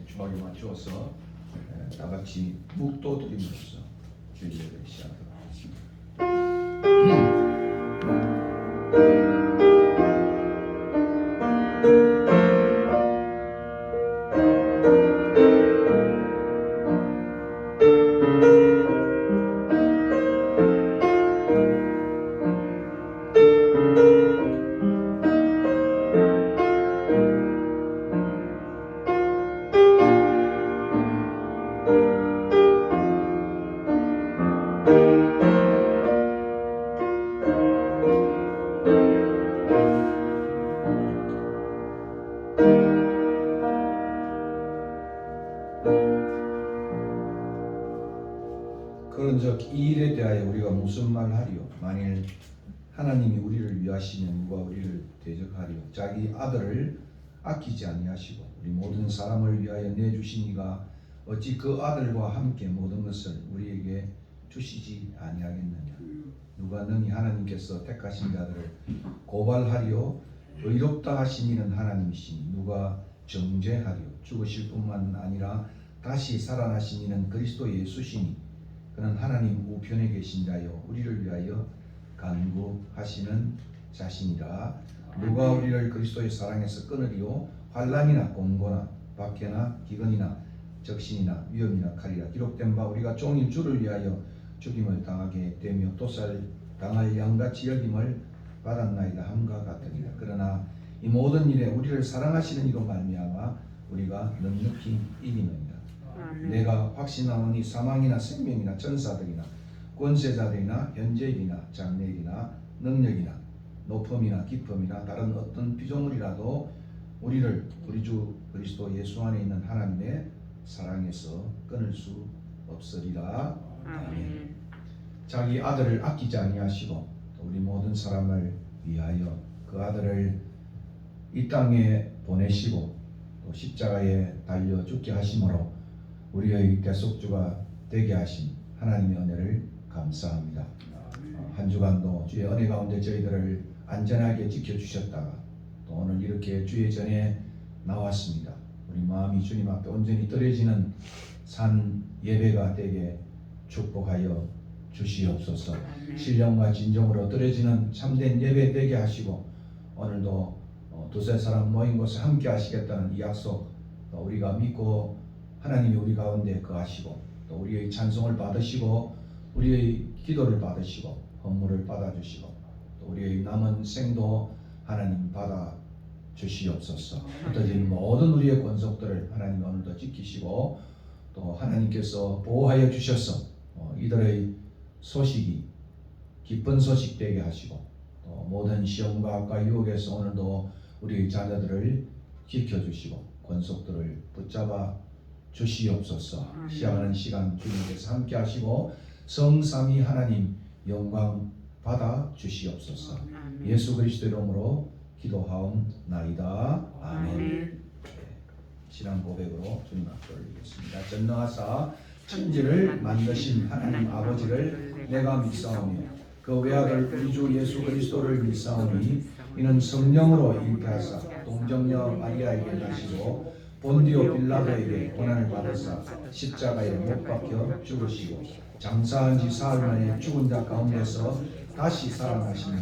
주막에 맞추어서 다 같이 묵도 드림으로써 주일을 시작하도록 하겠습니다. 그런즉 이 일에 대하여 우리가 무슨 말 하리요? 만일 하나님이 우리를 위하시면 누가 우리를 대적하리요? 자기 아들을 아끼지 아니하시고 우리 모든 사람을 위하여 내주시니가 어찌 그 아들과 함께 모든 것을 우리에게 주시지 아니하겠느냐? 누가 능히 하나님께서 택하신 자들을 고발하리요? 의롭다 하신 이는 하나님이시니 누가 정죄하리요? 죽으실 뿐만 아니라 다시 살아나신 이는 그리스도 예수시니 그는 하나님 우편에 계신 자요 우리를 위하여 간구하시는 자신이라. 누가 우리를 그리스도의 사랑에서 끊으리요? 환난이나 공고나 박해나 기근이나 적신이나 위험이나 칼이라. 기록된 바 우리가 종일 주를 위하여 죽임을 당하게 되며 도살 당할 양같이 여김을 받았나이다 함과 같으니라. 그러나 이 모든 일에 우리를 사랑하시는 이로 말미암아 우리가 넉넉히 이기느니라. 내가 확신하노니 사망이나 생명이나 천사들이나 권세자들이나 현재일이나 장래일이나 능력이나 높음이나 깊음이나 다른 어떤 피조물이라도 우리를 우리 주 그리스도 예수 안에 있는 하나님의 사랑에서 끊을 수 없으리라. 아멘. 자기 아들을 아끼지 아니하시고 우리 모든 사람을 위하여 그 아들을 이 땅에 보내시고 또 십자가에 달려 죽게 하심으로 우리의 대속주가 되게 하신 하나님의 은혜를 감사합니다. 한 주간도 주의 은혜 가운데 저희들을 안전하게 지켜주셨다가 또 오늘 이렇게 주의 전에 나왔습니다. 우리 마음이 주님 앞에 온전히 떨어지는 산 예배가 되게 축복하여 주시옵소서. 신령과 진정으로 떨어지는 참된 예배 되게 하시고 오늘도 두세 사람 모인 곳에 함께 하시겠다는 이 약속 우리가 믿고 하나님이 우리 가운데 거하시고 또 우리의 찬송을 받으시고 우리의 기도를 받으시고 헌물을 받아주시고 또 우리의 남은 생도 하나님 받아 주시옵소서. 흩어진 모든 우리의 권속들을 하나님 오늘도 지키시고 또 하나님께서 보호하여 주셔서 이들의 소식이 기쁜 소식 되게 하시고 또 모든 시험과 악과 유혹에서 오늘도 우리 자녀들을 지켜주시고 권속들을 붙잡아 주시옵소서. 시작하는 시간 주님께서 함께 하시고 성삼위 하나님 영광 받아 주시옵소서. 예수 그리스도 이름으로 기도하옵나이다. 아멘. 신앙 고백으로 주님 앞에 올리겠습니다. 전능하사 천지를 만드신 하나님 아버지를 내가 믿사오며 그 외아들 우리 주 예수 그리스도를 믿사오니 이는 성령으로 잉태하사 동정녀 마리아에게 나시고 본디오 빌라도에게 고난을 받으사 십자가에 못 박혀 죽으시고 장사한 지 사흘 만에 죽은 자 가운데서 다시 살아나시며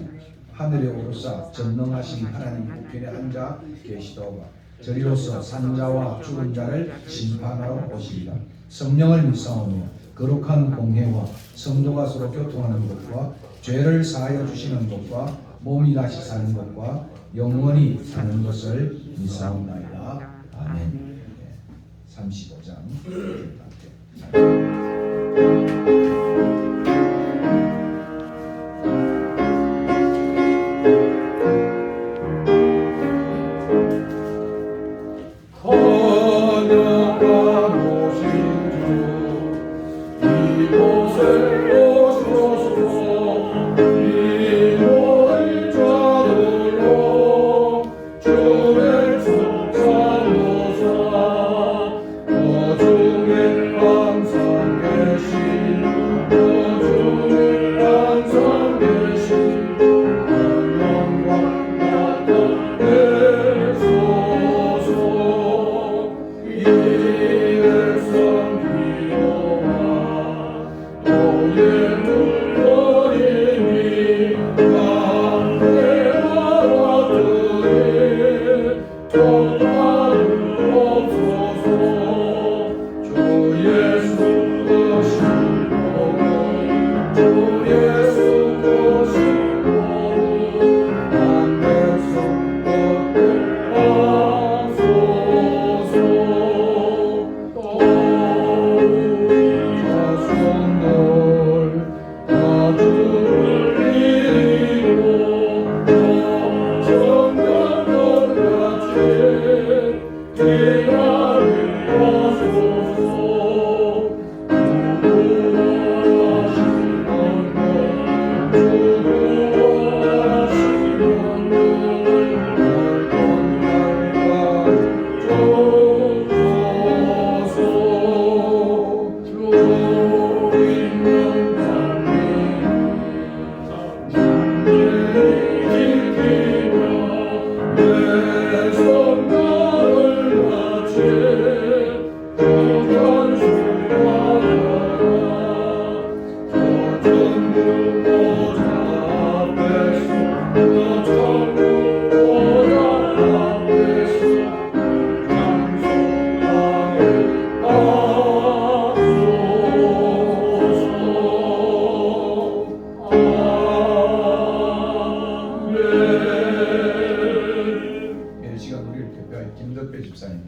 하늘에 오르사 전능하신 하나님 우편에 앉아 계시도가 저리로서 산자와 죽은 자를 심판하러 오시리라. 성령을 믿사오며 거룩한 공회와 성도가 서로 교통하는 것과 죄를 사하여 주시는 것과 몸이 다시 사는 것과 영원히 사는 것을 믿사옵나이다. 아멘. 35장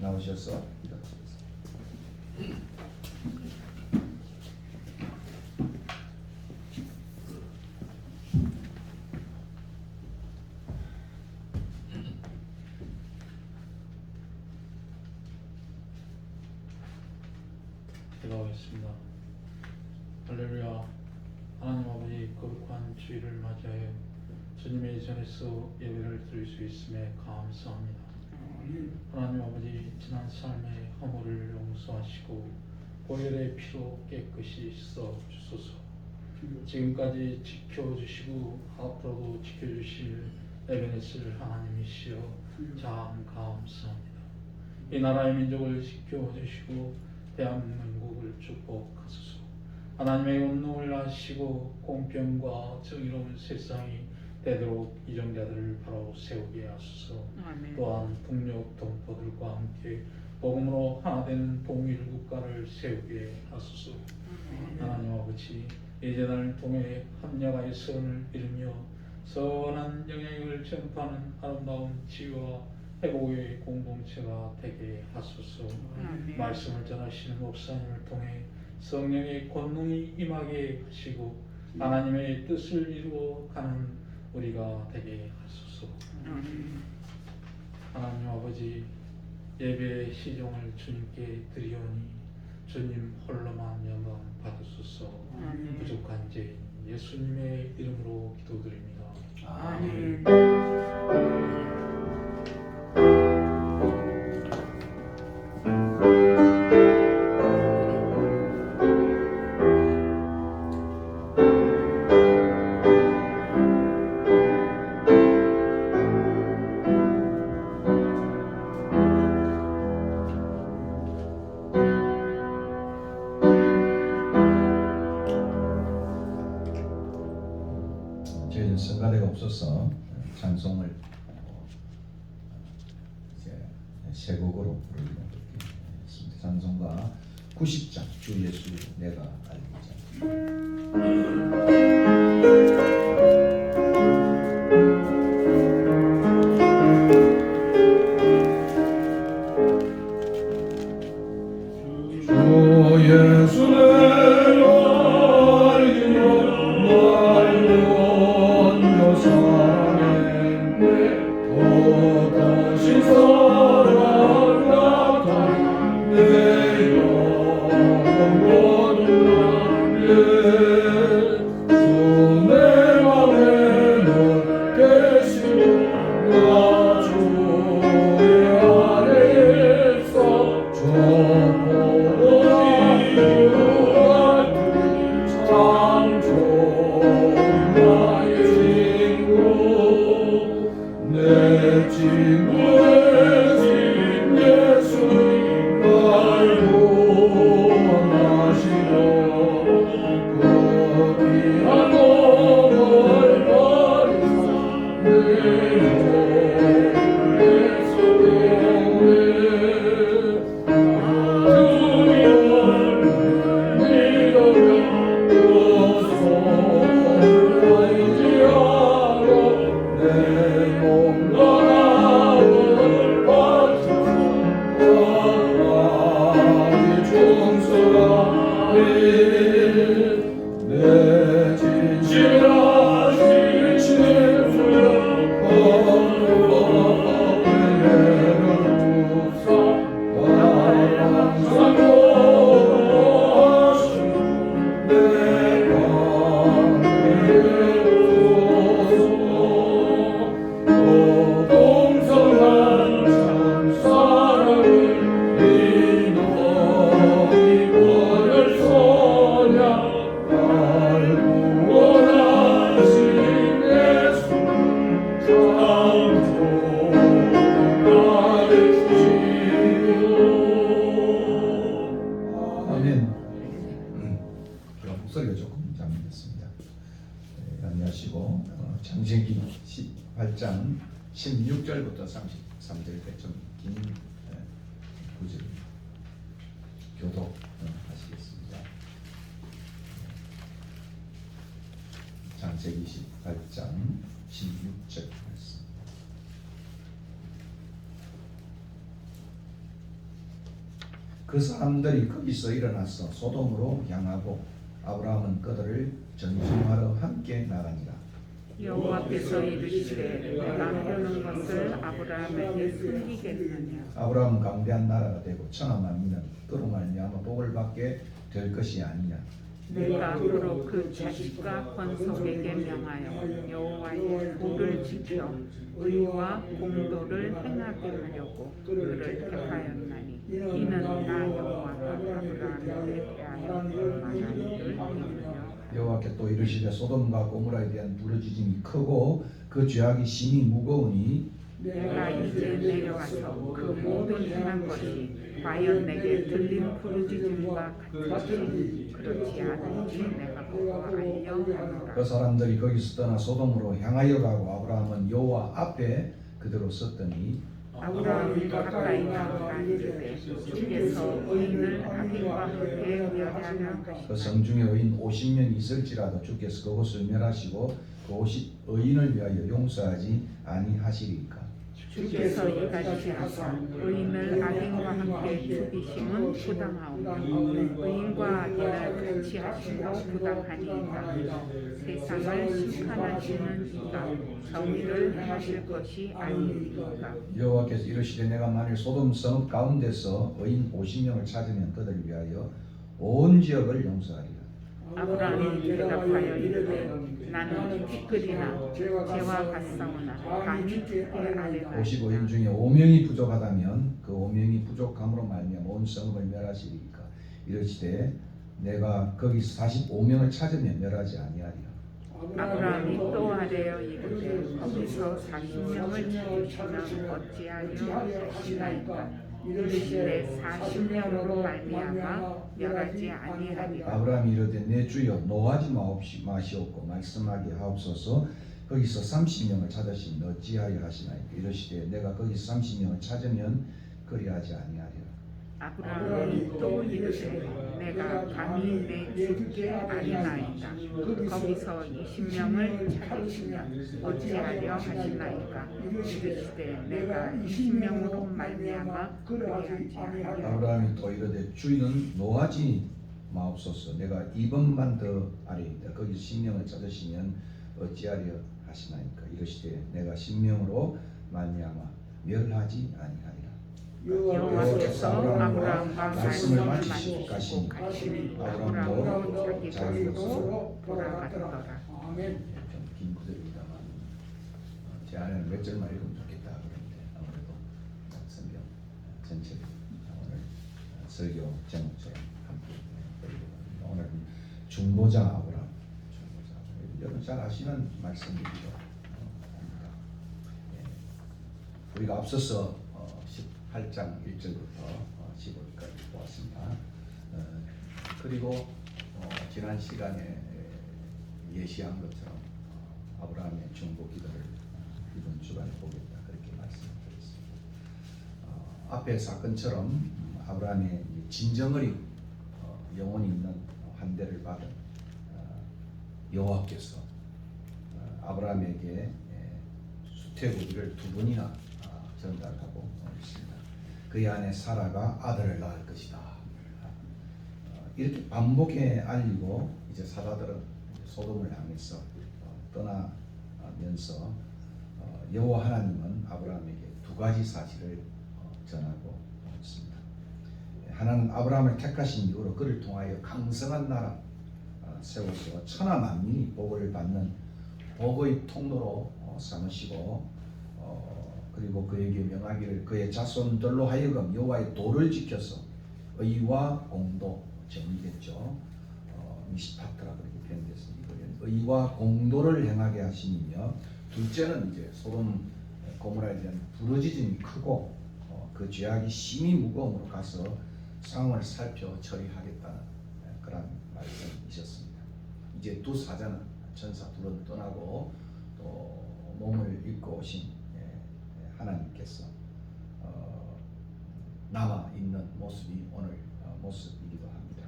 나오셔서 기도하겠습니다. 할렐루야. 하나님 아버지, 거룩한 주일을 맞이하여 주님의 전에서 예배를 드릴 수 있음에 감사합니다. 하나님 아버지, 지난 삶의 허물을 용서하시고 보혈의 피로 깨끗이 씻어 주소서. 지금까지 지켜주시고 앞으로도 지켜주실 에베네셀 하나님이시여 참 감사합니다. 이 나라의 민족을 지켜주시고 대한민국을 축복하소서. 하나님의 운동을 하시고 공평과 정의로운 세상이 되도록 이정자들을 바로 세우게 하소서. 또한 북녘 동포들과 함께 복음으로 하나 되는 동일 국가를 세우게 하소서. 하나님 아버지, 이 재단을 통해 합력하여 선을 이루며 선한 영향력을 전파하는 아름다운 지혜와 회복의 공동체가 되게 하소서. 말씀을 전하시는 목사님을 통해 성령의 권능이 임하게 하시고 하나님의 뜻을 이루어 가는 우리가 되게 하소서. 하나님 아버지, 예배의 시종을 주님께 드리오니 주님 홀로만 영광 받으소서. 부족한 죄인 예수님의 이름으로 기도드립니다. 아멘. 저희는 성가대가 없어서 찬송을 이제 세 곡으로 부르기로 했습니다. 찬송가 90장 주 예수 내가 알리자. 목소리가 조금 잠겼습니다. 안녕하시고 창세기 18장 16절부터 33절까지 좀 긴 구절 교독하시겠습니다. 창세기 18장 16절 말씀. 그 사람들이 거기서 일어나서 소돔으로 향하고 아브라함은 그들을 전심하러 함께 나가니라. 여호와께서 이르시되 내가 해놓은 것을 아브라함에게 숨기겠느냐. 아브라함은 강대한 나라가 되고 천하 만민은 그로 말미암아 복을 받게 될 것이 아니냐. 내가 앞으로 그 자식과 권속에게 명하여 여호와의 도를 지켜 의와 공도를 행하게 하려고 그를 택하였나니 이는 나 여호와가 아브라함에게 대하여 말한 일을 이루려 여호와께 또 이르시되 소돔과 고모라에 대한 부르짖음이 크고 그 죄악이 심히 무거우니 내가 이제 내려가서 그 모든 행한 것이 과연 내게 들린 부르짖음과 같은지 그렇지 않은지 내가 보고 알려 하노라. 그 사람들이 거기서 떠나 소돔으로 향하여 가고 아브라함은 여호와 앞에 그대로 섰더니 아브라함이 가까이 나아가 이르되 주께서 의인을 악인과 함께 멸하려 그 하시나니 성중에 의인 50명이 있을지라도 주께서 그곳을 멸하시고 그 의인을 위하여 용서하지 아니하시리까. 주께서 이같이 하사 의인을 악인과 함께 죽이심은 부당하오며 의인과 악인을 같이 하심도 부당하니이다. 세상을 심판하시는 이가 정의를 행하실 것이 아니니이다. 여호와께서 이르시되 내가 만일 소돔 성읍 가운데서 의인 50명을 찾으면 그들을 위하여 온 지역을 용서하리라. 아브라함이 대답하여 이르되 나는 티끌이나 재와 같사오나 감히 주께 아뢰나이다. 55인 중에 5명이 부족하다면 그 5명이 부족함으로 말미암아 온 성읍을 멸하시리까. 이르시되 내가 거기서 45명을 찾으면 멸하지 아니하리라. 아브라함이 또 아뢰어 이르되 거기서 40명을 찾으시면 어찌하려 하시나이까. 이르시되 40명으로 말미암아 멸하지 아니하리라. 아브라함이 이르되 내 주여 노하지 마시옵고 말씀하게 하옵소서. 거기서 30명을 찾으시면 어찌하려 하시나이까. 이르시되 내가 거기서 30명을 찾으면 그리하지 아니하리라. 아브라함이 또 이르되 내가 감히 내 주께 아뢰나이다. 거기서 20명을 찾으시면 어찌하려 하시나이까. 이르시되 내가 20명으로 말미암아 그리하지 아니하리라. 아브라함이 또 이르되 주인은 노하지 마옵소서. 내가 2번만 더 아뢰이다. 거기서 10명을 찾으시면 어찌하려 하시나이까. 이르시되 내가 10명으로 말미암아 멸하지 아니하리라. 여호와께서 아브라함과 말씀을 말씀을 마치시고 마치시고 가시니 아브라함도 자기 곳으로 돌아갔더라. 긴 구절입니다만 제 안에는 몇 절만 읽으면 좋겠다 그런데 아무래도 성경 전체를 오늘 설교 제목처럼 함께 드리고 오늘 중보자 아브라함, 여러분 잘 아시는 말씀이기도 합니다. 우리가 앞서서 18장 1절부터 15절까지 보았습니다. 그리고 지난 시간에 예시한 것처럼 아브라함의 중보 기도를 이번 주간에 보겠다 그렇게 말씀드렸습니다. 앞의 사건처럼 아브라함의 진정어리 영혼이 있는 환대를 받은 여호와께서 아브라함에게 수태고기를 2번이나 전달하고 있습니다. 그의 아내 사라가 아들을 낳을 것이다. 이렇게 반복해 알리고 이제 사자들은 소돔을 향해서 떠나면서 여호와 하나님은 아브라함에게 2가지 사실을 전하고 있습니다. 하나는 아브라함을 택하신 이후로 그를 통하여 강성한 나라 세워서 천하 만민이 복을 받는 복의 통로로 삼으시고 그리고 그에게 명하기를 그의 자손들로 하여금 여호와의 도를 지켜서 의와 공도 정의겠죠. 미시파트라 그렇게 표현됐습니다. 의와 공도를 행하게 하시니며 둘째는 이제 소돔 고모라에 대한 부르짖음이 크고 그 죄악이 심히 무거움으로 가서 상황을 살펴 처리하겠다는 그런 말씀이셨습니다. 이제 두 사자는 천사 둘은 떠나고 또 몸을 입고 오신 하나님께서 남아 있는 모습이 오늘 모습이기도 합니다.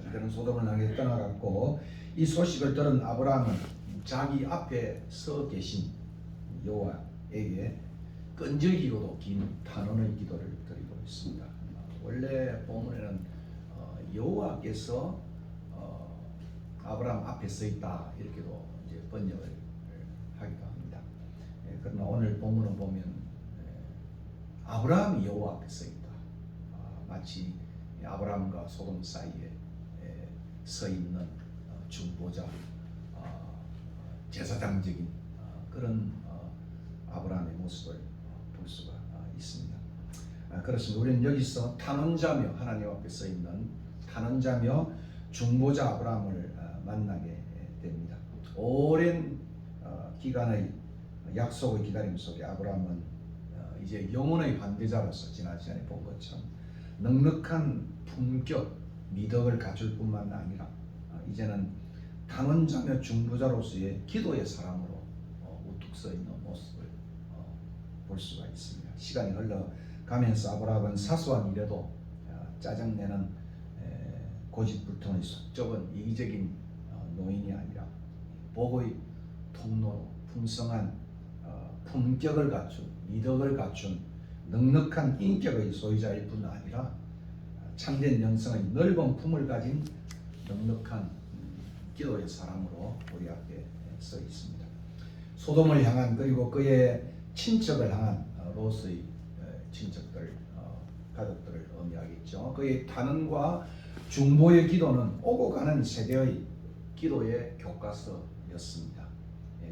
이들은 소돔을 향해 떠나갔고 이 소식을 들은 아브라함은 자기 앞에 서 계신 여호와에게 끈질기고도 긴 탄원의 기도를 드리고 있습니다. 원래 본문에는 여호와께서 아브라함 앞에 서 있다 이렇게도 이제 번역을 하기도 합니다. 그러나 오늘 본문을 보면 아브라함이 여호와 앞에 서 있다. 마치 아브라함과 소돔 사이에 서 있는 중보자, 제사장적인 그런 아브라함의 모습을 볼 수가 있습니다. 그렇습니다. 우리는 여기서 탄원자며 하나님 앞에 서 있는 탄원자며 중보자 아브라함을 만나게 됩니다. 오랜 기간의 약속의 기다림 속에 아브라함은 이제 영혼의 반대자로서 지난 시간에 본 것처럼 넉넉한 품격, 미덕을 갖출 뿐만 아니라 이제는 단원자며 중보자로서의 기도의 사람으로 우뚝 서 있는 모습을 볼 수가 있습니다. 시간이 흘러가면서 아브라함은 사소한 일에도 짜증내는 고집불통의 속좁은 이기적인 노인이 아니라 복의 통로로 풍성한 품격을 갖춘 미덕을 갖춘 넉넉한 인격의 소유자일 뿐 아니라 참된 영성의 넓은 품을 가진 넉넉한 기도의 사람으로 우리 앞에 서 있습니다. 소돔을 향한 그리고 그의 친척을 향한 롯의 친척들 가족들을 의미하겠죠. 그의 단언과 중보의 기도는 오고 가는 세대의 기도의 교과서였습니다.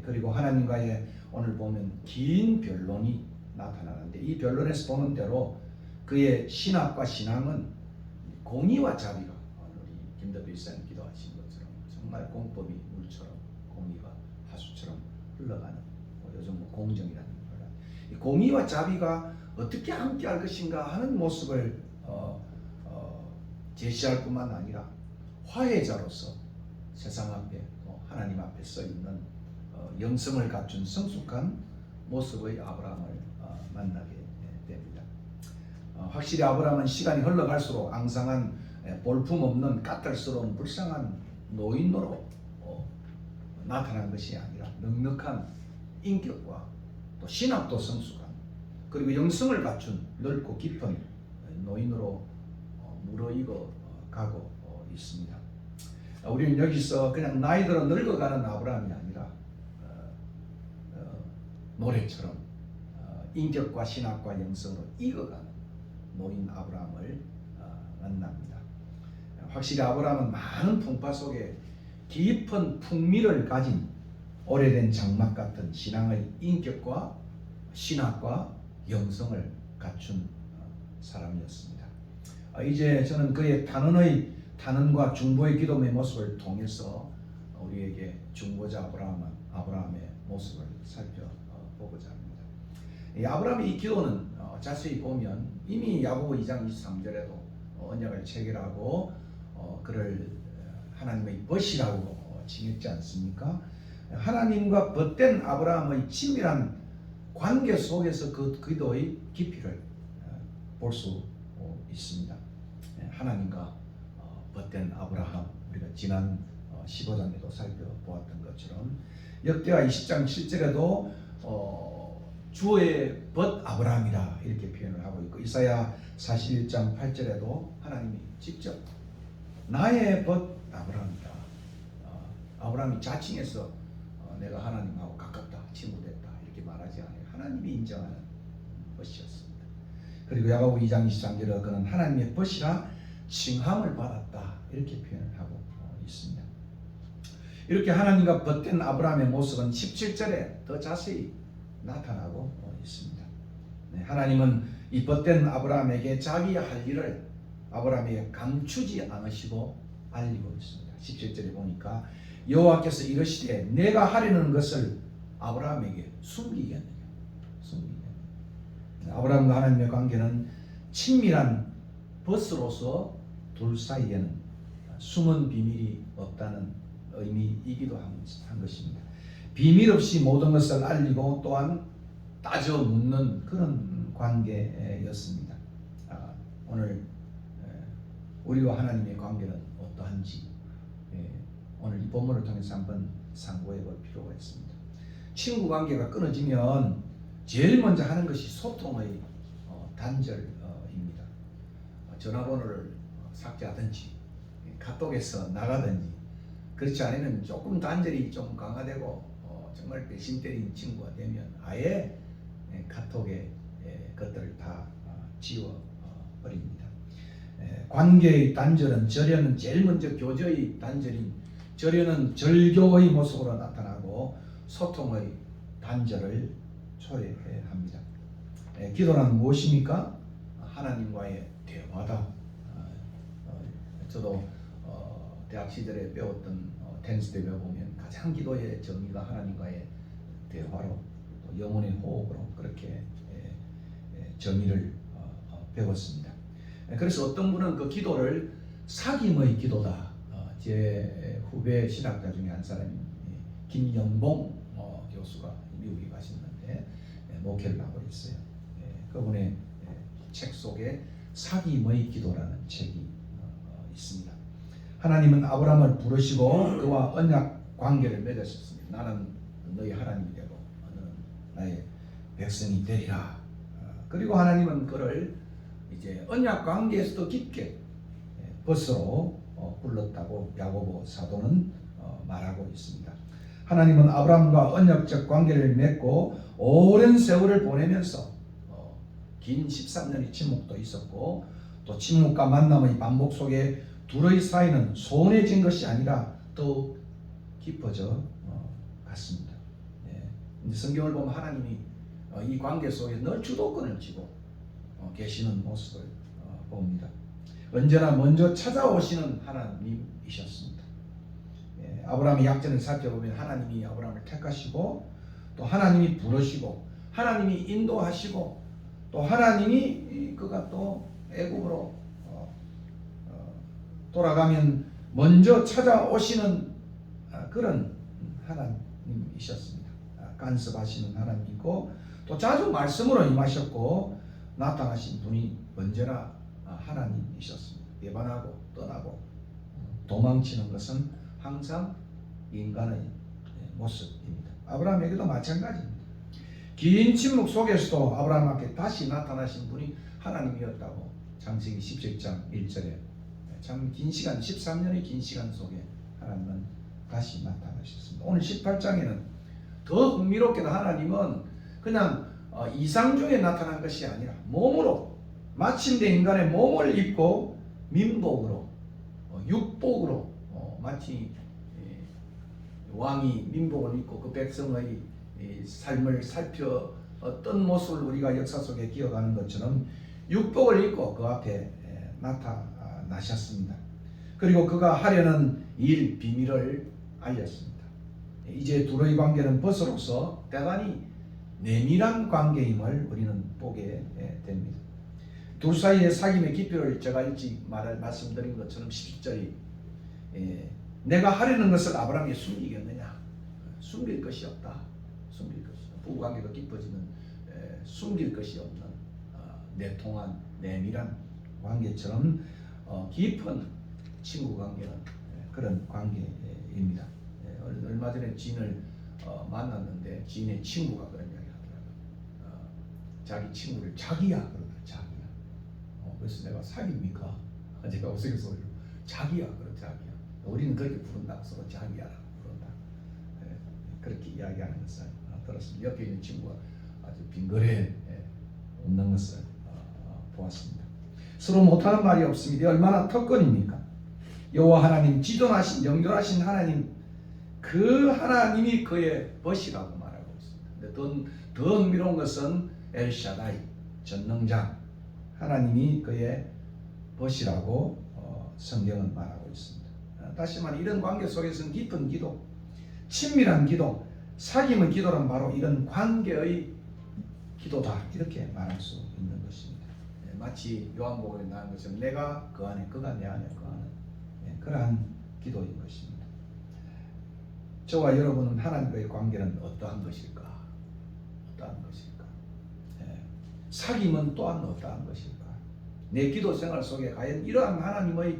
그리고 하나님과의 오늘 보면 긴 변론이 나타나는데 이 변론에서 보는 대로 그의 신학과 신앙은 공의와 자비가 우리 김대표 이사님 기도하신 것처럼 정말 공법이 물처럼 공의가 하수처럼 흘러가는 요즘 공정이라는 걸 이 공의와 자비가 어떻게 함께할 것인가 하는 모습을 제시할 뿐만 아니라 화해자로서 세상 앞에 또 하나님 앞에 서 있는 영성을 갖춘 성숙한 모습의 아브라함을 만나게 됩니다. 확실히 아브라함은 시간이 흘러갈수록 앙상한 볼품없는 까탈스러운 불쌍한 노인으로 나타난 것이 아니라 넉넉한 인격과 또 신학도 성숙한 그리고 영성을 갖춘 넓고 깊은 노인으로 무르익어 가고 있습니다. 우리는 여기서 그냥 나이 들어 늙어가는 아브라함이 아니라 노래처럼 인격과 신학과 영성으로 익어가는 노인 아브라함을 만납니다. 확실히 아브라함은 많은 풍파 속에 깊은 풍미를 가진 오래된 장막 같은 신앙의 인격과 신학과 영성을 갖춘 사람이었습니다. 이제 저는 그의 단언과 중보의 기도의 모습을 통해서 우리에게 중보자 아브라함의 모습을 살펴보고자 합니다. 이 아브라함의 이 기도는 자세히 보면 이미 야고보 2장 23절에도 언약을 체결하고 그를 하나님의 벗이라고 칭했지 않습니까? 하나님과 벗된 아브라함의 친밀한 관계 속에서 그 기도의 깊이를 볼 수 있습니다. 하나님과 벗된 아브라함, 우리가 지난 15장에도 살펴보았던 것처럼 역대하 20장 7절에도 주의 벗 아브라함이라 이렇게 표현을 하고 있고 이사야 41장 8절에도 하나님이 직접 나의 벗 아브라함이다. 아브라함이 자칭해서 내가 하나님하고 가깝다, 친구됐다 이렇게 말하지 않아요. 하나님이 인정하는 벗이었습니다. 그리고 야고보 2장 23절에 그는 하나님의 벗이라 칭함을 받았다 이렇게 표현을 하고 있습니다. 이렇게 하나님과 벗된 아브라함의 모습은 17절에 더 자세히 나타나고 있습니다. 하나님은 이 벗된 아브라함에게 자기 할 일을 아브라함에게 감추지 않으시고 알리고 있습니다. 17절에 보니까 여호와께서 이르시되 내가 하려는 것을 아브라함에게 숨기겠느냐. 아브라함과 하나님의 관계는 친밀한 벗으로서 둘 사이에는 숨은 비밀이 없다는 의미이기도 한 것입니다. 비밀 없이 모든 것을 알리고 또한 따져 묻는 그런 관계였습니다. 오늘 우리와 하나님의 관계는 어떠한지 오늘 이 본문을 통해서 한번 상고해 볼 필요가 있습니다. 친구 관계가 끊어지면 제일 먼저 하는 것이 소통의 단절입니다. 전화번호를 삭제하든지 카톡에서 나가든지 그렇지 않으면 조금 단절이 좀 강화되고 정말 배신 때린 친구가 되면 아예 카톡에 것들을 다 지워 버립니다. 관계의 단절은 절연은 제일 먼저 교제의 단절인 절연은 절교의 모습으로 나타나고 소통의 단절을 초래합니다. 기도는 무엇입니까? 하나님과의 대화다. 저도 대학 시절에 배웠던 텐스 때 배워보면 가장 기도의 정의가 하나님과의 대화로 또 영혼의 호흡으로 그렇게 정의를 배웠습니다. 그래서 어떤 분은 그 기도를 사귐의 기도다. 제 후배 신학자 중에 한 사람이 김영봉 교수가 미국에 가셨는데 목회를 하고 있어요. 그분의 책 속에 사귐의 기도라는 책이 있습니다. 하나님은 아브라함을 부르시고 그와 언약 관계를 맺으셨습니다. 나는 너희 하나님이 되고 너는 나의 백성이 되리라. 그리고 하나님은 그를 이제 언약 관계에서도 깊게 벗으로 불렀다고 야고보 사도는 말하고 있습니다. 하나님은 아브라함과 언약적 관계를 맺고 오랜 세월을 보내면서 긴 13년의 침묵도 있었고 또 침묵과 만남의 반복 속에 둘의 사이는 소원해진 것이 아니라 더욱 깊어져 갔습니다. 성경을 보면 하나님이 이 관계 속에 늘 주도권을 쥐고 계시는 모습을 봅니다. 언제나 먼저 찾아오시는 하나님이셨습니다. 아브라함의 약전을 살펴보면 하나님이 아브라함을 택하시고 또 하나님이 부르시고 하나님이 인도하시고 또 하나님이 그가 또 애굽으로 돌아가면 먼저 찾아오시는 그런 하나님이셨습니다. 간섭하시는 하나님이고 또 자주 말씀으로 임하셨고 나타나신 분이 언제나 하나님이셨습니다. 배반하고 떠나고 도망치는 것은 항상 인간의 모습입니다. 아브라함에게도 마찬가지입니다. 긴 침묵 속에서도 아브라함에게 다시 나타나신 분이 하나님이었다고 창세기 17장 1절에 참 긴 시간 13년의 긴 시간 속에 하나님은 다시 나타나셨습니다. 오늘 18장에는 더 흥미롭게도 하나님은 그냥 이상 중에 나타난 것이 아니라 몸으로 마침내 인간의 몸을 입고 민복으로 육복으로 마치 왕이 민복을 입고 그 백성의 삶을 살펴 어떤 모습을 우리가 역사 속에 기억하는 것처럼 육복을 입고 그 앞에 나타나셨습니다. 그리고 그가 하려는 일 비밀을 알렸습니다. 이제 둘의 관계는 벗으로서 대단히 내밀한 관계임을 우리는 보게 됩니다. 둘 사이의 사귐의 깊이를 제가 일찍 말씀드린 것처럼 11절이 내가 하려는 것을 아브라함이 숨기겠느냐? 숨길 것이 없다. 숨길 것이 없다. 부부관계가 깊어지는 숨길 것이 없는 내통한 내밀한 관계처럼 깊은 친구 관계는 그런 관계입니다. 얼마 전에 지인을 만났는데 지인의 친구가 그런 이야기 하더라고요. 자기 친구를 자기야 그러더라고요. 자기야. 그래서 내가 사귀입니까? 제가 어색해서 자기야 그러 자기야. 우리는 그렇게 부른다. 서로 자기야라고 부른다. 그렇게 이야기하는 것을 들었습니다. 옆에 있는 친구가 아주 빙그레 웃는 것을 보았습니다. 서로 못하는 말이 없습니다. 얼마나 턱건입니까? 여호와 하나님, 지존하신 영존하신 하나님, 그 하나님이 그의 벗이라고 말하고 있습니다. 근데 더 흥미로운 것은 엘샤다이, 전능자 하나님이 그의 벗이라고 성경은 말하고 있습니다. 다시 말해 이런 관계 속에서는 깊은 기도, 친밀한 기도, 사귐의 기도란 바로 이런 관계의 기도다 이렇게 말할 수 있는 것입니다. 마치 요한복음에 나온 것처럼 내가 그 안에 그가 내 안에 그 안에 그러한 기도인 것입니다. 저와 여러분은 하나님과의 관계는 어떠한 것일까? 어떠한 것일까? 사귐은 또한 어떠한 것일까? 내 기도 생활 속에 과연 이러한 하나님의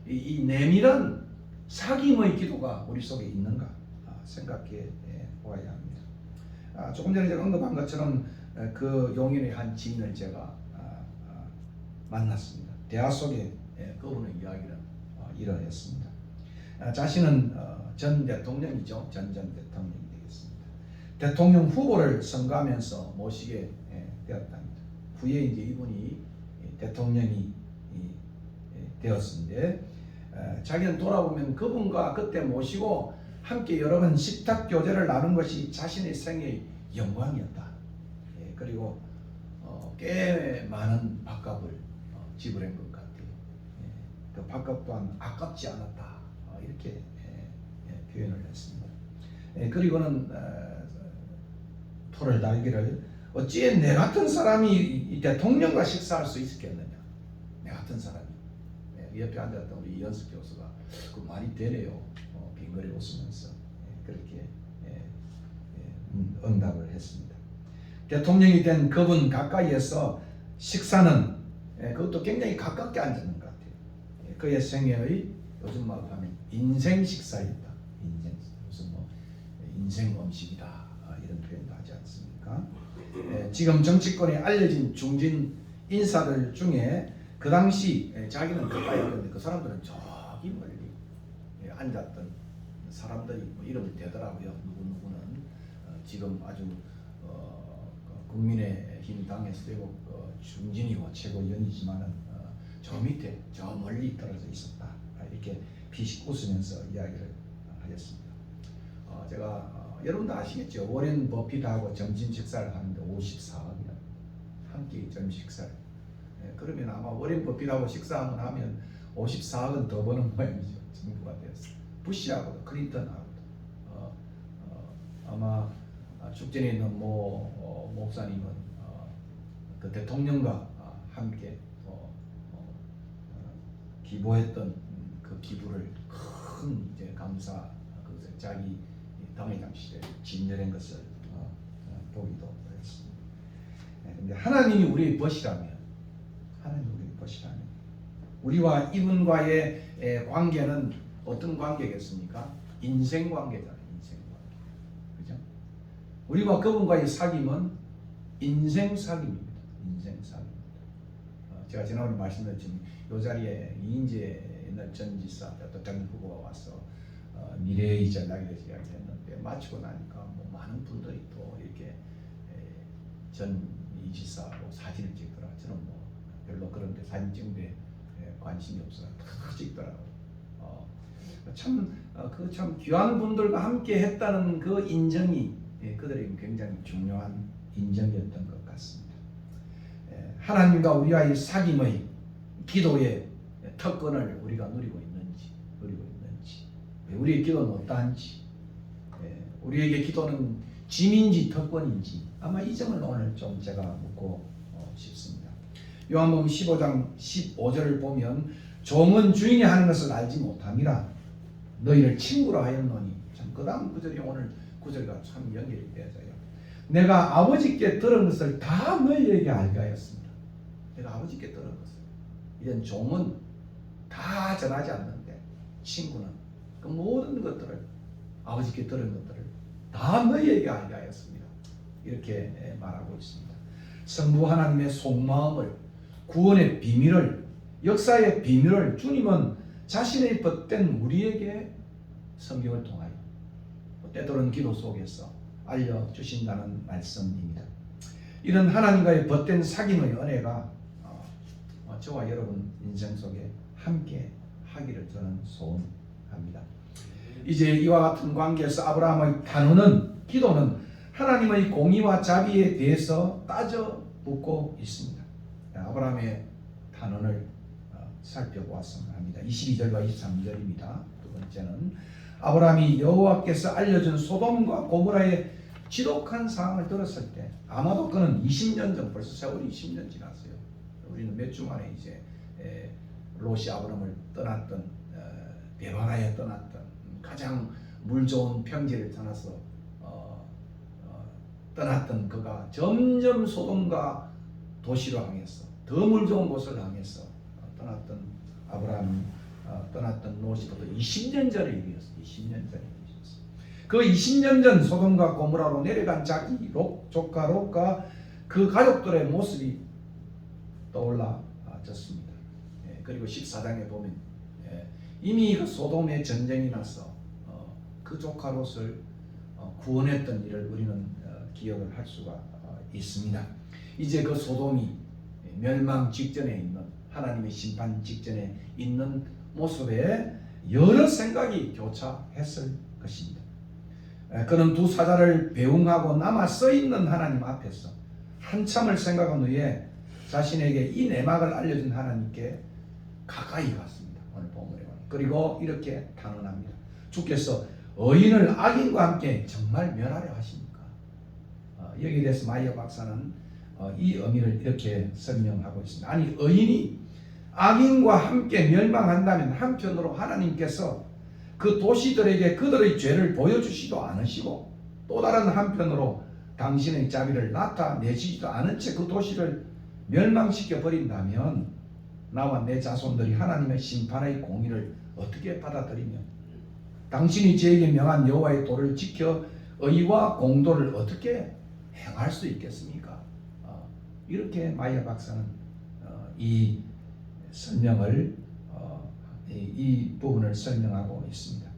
이 내밀한 사귐의 기도가 우리 속에 있는가 생각해 보아야 합니다. 조금 전에 제가 언급한 것처럼 그 용인의 한 지인을 제가 만났습니다. 대화 속에 그분의 이야기는 이러했습니다. 자신은 전 대통령이죠. 전 대통령이 되겠습니다. 대통령 후보를 선거하면서 모시게 되었답니다. 후에 이제 이분이 대통령이 되었는데 자기는 돌아보면 그분과 그때 모시고 함께 여러 번 식탁 교제를 나눈 것이 자신의 생애의 영광이었다. 그리고 꽤 많은 밥값을 지불한 것 같아요. 그 밥값 또한 아깝지 않았다. 이렇게 표현을 했습니다. 그리고는 토를 달기를 어찌 내 같은 사람이 이 대통령과 식사할 수 있겠느냐. 내 같은 사람이. 옆에 앉았던 우리 이현숙 교수가 그 말이 되네요. 빙그레 웃으면서 그렇게 응답을 했습니다. 대통령이 된 그분 가까이에서 식사는 그것도 굉장히 가깝게 앉았는 것 같아요. 그의 생애의 요즘 말로 하면 인생 식사였다. 무슨 인생 음식이다 이런 표현도 하지 않습니까? 지금 정치권에 알려진 중진 인사들 중에 그 당시 자기는 가까이 있는데 그 사람들은 저기 멀리 앉았던 사람들이 이름을 대더라고요. 누구는 지금 아주 국민의힘 당에서 되고 중진이고 최고위원이지만은 저 밑에 저 멀리 떨어져 있었다. 이렇게 비식 웃으면서 이야기를 하겠습니다. 제가 여러분도 아시겠죠? 워렌 버핏하고 점심 식사를 하는데 54억이나 한 끼 점심 식사를. 그러면 아마 워렌 버핏하고 식사하면 하면 54억은 더 버는 모양이죠. 정부가 되었어요. 부시하고도 클린턴하고도 아마 축전에 있는 목사님은 그 대통령과 함께 기부했던 그 기부를 큰 이제 감사 그것을 자기 당회장실에 진열한 것을 보기도 했습니다. 그런데 하나님이 우리의 벗이라면 우리와 이분과의 관계는 어떤 관계겠습니까? 인생 관계잖아요. 인생 관계. 그죠? 우리와 그분과의 사귐은 인생 사귐입니다. 인생 사귐입니다. 제가 지난번에 말씀드렸지만 이 자리에 이인재 옛날 전지사 대통령 후보가 와서 미래의 전략에 대해서 이야기했는데 마치고 나니까 많은 분들이 또 이렇게 전 이지사하고 사진을 찍더라. 저는 별로 그런데 사진 찍는데 관심이 없어요. 다 찍더라고요. 참 귀한 분들과 함께 했다는 그 인정이 그들에게 굉장히 중요한 인정이었던 것 같습니다. 하나님과 우리와의 사귐의 기도의 특권을 우리가 누리고 있는지 우리의 기도는 어떠한지 우리에게 기도는 짐인지 특권인지 아마 이 점을 오늘 좀 제가 묻고 싶습니다. 요한복음 15장 15절을 보면 종은 주인이 하는 것을 알지 못함이라 너희를 친구로 하였노니 참 그 다음 구절이 오늘 구절과 참 연결이 되어져요. 내가 아버지께 들은 것을 다 너희에게 알게 하였습니다. 내가 아버지께 들은 것을 이런 종은 다 전하지 않는데 친구는 그 모든 것들을 아버지께 들은 것들을 다 너희에게 알게 하였습니다. 이렇게 말하고 있습니다. 성부 하나님의 속마음을 구원의 비밀을 역사의 비밀을 주님은 자신의 벗된 우리에게 성경을 통하여 때로는 기도 속에서 알려주신다는 말씀입니다. 이런 하나님과의 벗된 사귐의 은혜가 저와 여러분 인생 속에 함께 하기를 저는 소원합니다. 이제 이와 같은 관계에서 아브라함의 단어는 기도는 하나님의 공의와 자비에 대해서 따져 묻고 있습니다. 아브라함의 단언을 살펴보았으면 합니다. 22절과 23절입니다. 두 번째는 아브라함이 여호와께서 알려준 소돔과 고모라의 지독한 상황을 들었을 때 아마도 그는 20년 전 벌써 세월이 20년 지났어요. 우리는 몇 주 만에 이제 롯이 아브라함을 떠났던 베바라에 떠났던 가장 물 좋은 평지를 떠나서 떠났던 그가 점점 소돔과 도시로 향해서 더 물 좋은 곳을 향해서 떠났던 아브라함이 떠났던 롯이부터 20년 전의 일이었어요. 20년 전의 일이었어요. 그 20년 전 소돔과 고모라로 내려간 자기 조카 롯과 그 가족들의 모습이 떠올라졌습니다. 그리고 14장에 보면 이미 그 소돔에 전쟁이 나서 그 조카 롯을 구원했던 일을 우리는 기억을 할 수가 있습니다. 이제 그 소돔이 멸망 직전에 있는 하나님의 심판 직전에 있는 모습에 여러 생각이 교차했을 것입니다. 그는 두 사자를 배웅하고 남아 써있는 하나님 앞에서 한참을 생각한 후에 자신에게 이 내막을 알려준 하나님께 가까이 갔습니다. 오늘 본문에 보면. 그리고 이렇게 단언합니다. 주께서 의인을 악인과 함께 정말 멸하려 하십니까? 여기에 대해서 마이어 박사는 이 의미를 이렇게 설명하고 있습니다. 아니 의인이 악인과 함께 멸망한다면 한편으로 하나님께서 그 도시들에게 그들의 죄를 보여주시도 않으시고 또 다른 한편으로 당신의 자비를 나타내시지도 않은 채 그 도시를 멸망시켜 버린다면 나와 내 자손들이 하나님의 심판의 공의를 어떻게 받아들이며 당신이 저에게 명한 여호와의 도를 지켜 의와 공도를 어떻게 행할 수 있겠습니까? 이렇게 마이어 박사는 이 설명을 이 부분을 설명하고 있습니다.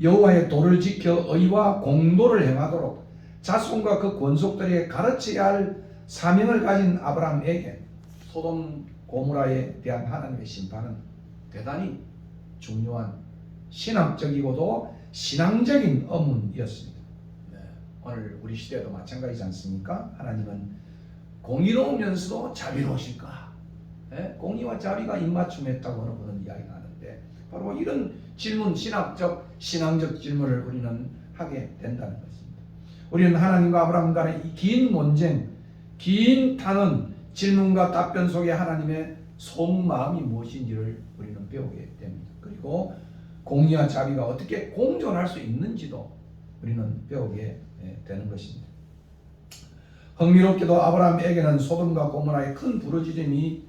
여호와의 도를 지켜 의와 공도를 행하도록 자손과 그 권속들에게 가르쳐야 할 사명을 가진 아브라함에게 소돔 고모라에 대한 하나님의 심판은 대단히 중요한 신학적이고도 신앙적인 의문이었습니다. 오늘 우리 시대도 마찬가지지 않습니까? 하나님은 공의로우면서도 자비로우실까? 공의와 자비가 입맞춤했다고 어느 분은 이야기가 하는데 바로 이런 질문, 신앙적 질문을 우리는 하게 된다는 것입니다. 우리는 하나님과 아브라함 간의 이 긴 논쟁, 긴 타는 질문과 답변 속에 하나님의 속마음이 무엇인지를 우리는 배우게 됩니다. 그리고 공의와 자비가 어떻게 공존할 수 있는지도 우리는 배우게 되는 것입니다. 흥미롭게도 아브라함에게는 소돔과 고모라의 큰 부르짖음이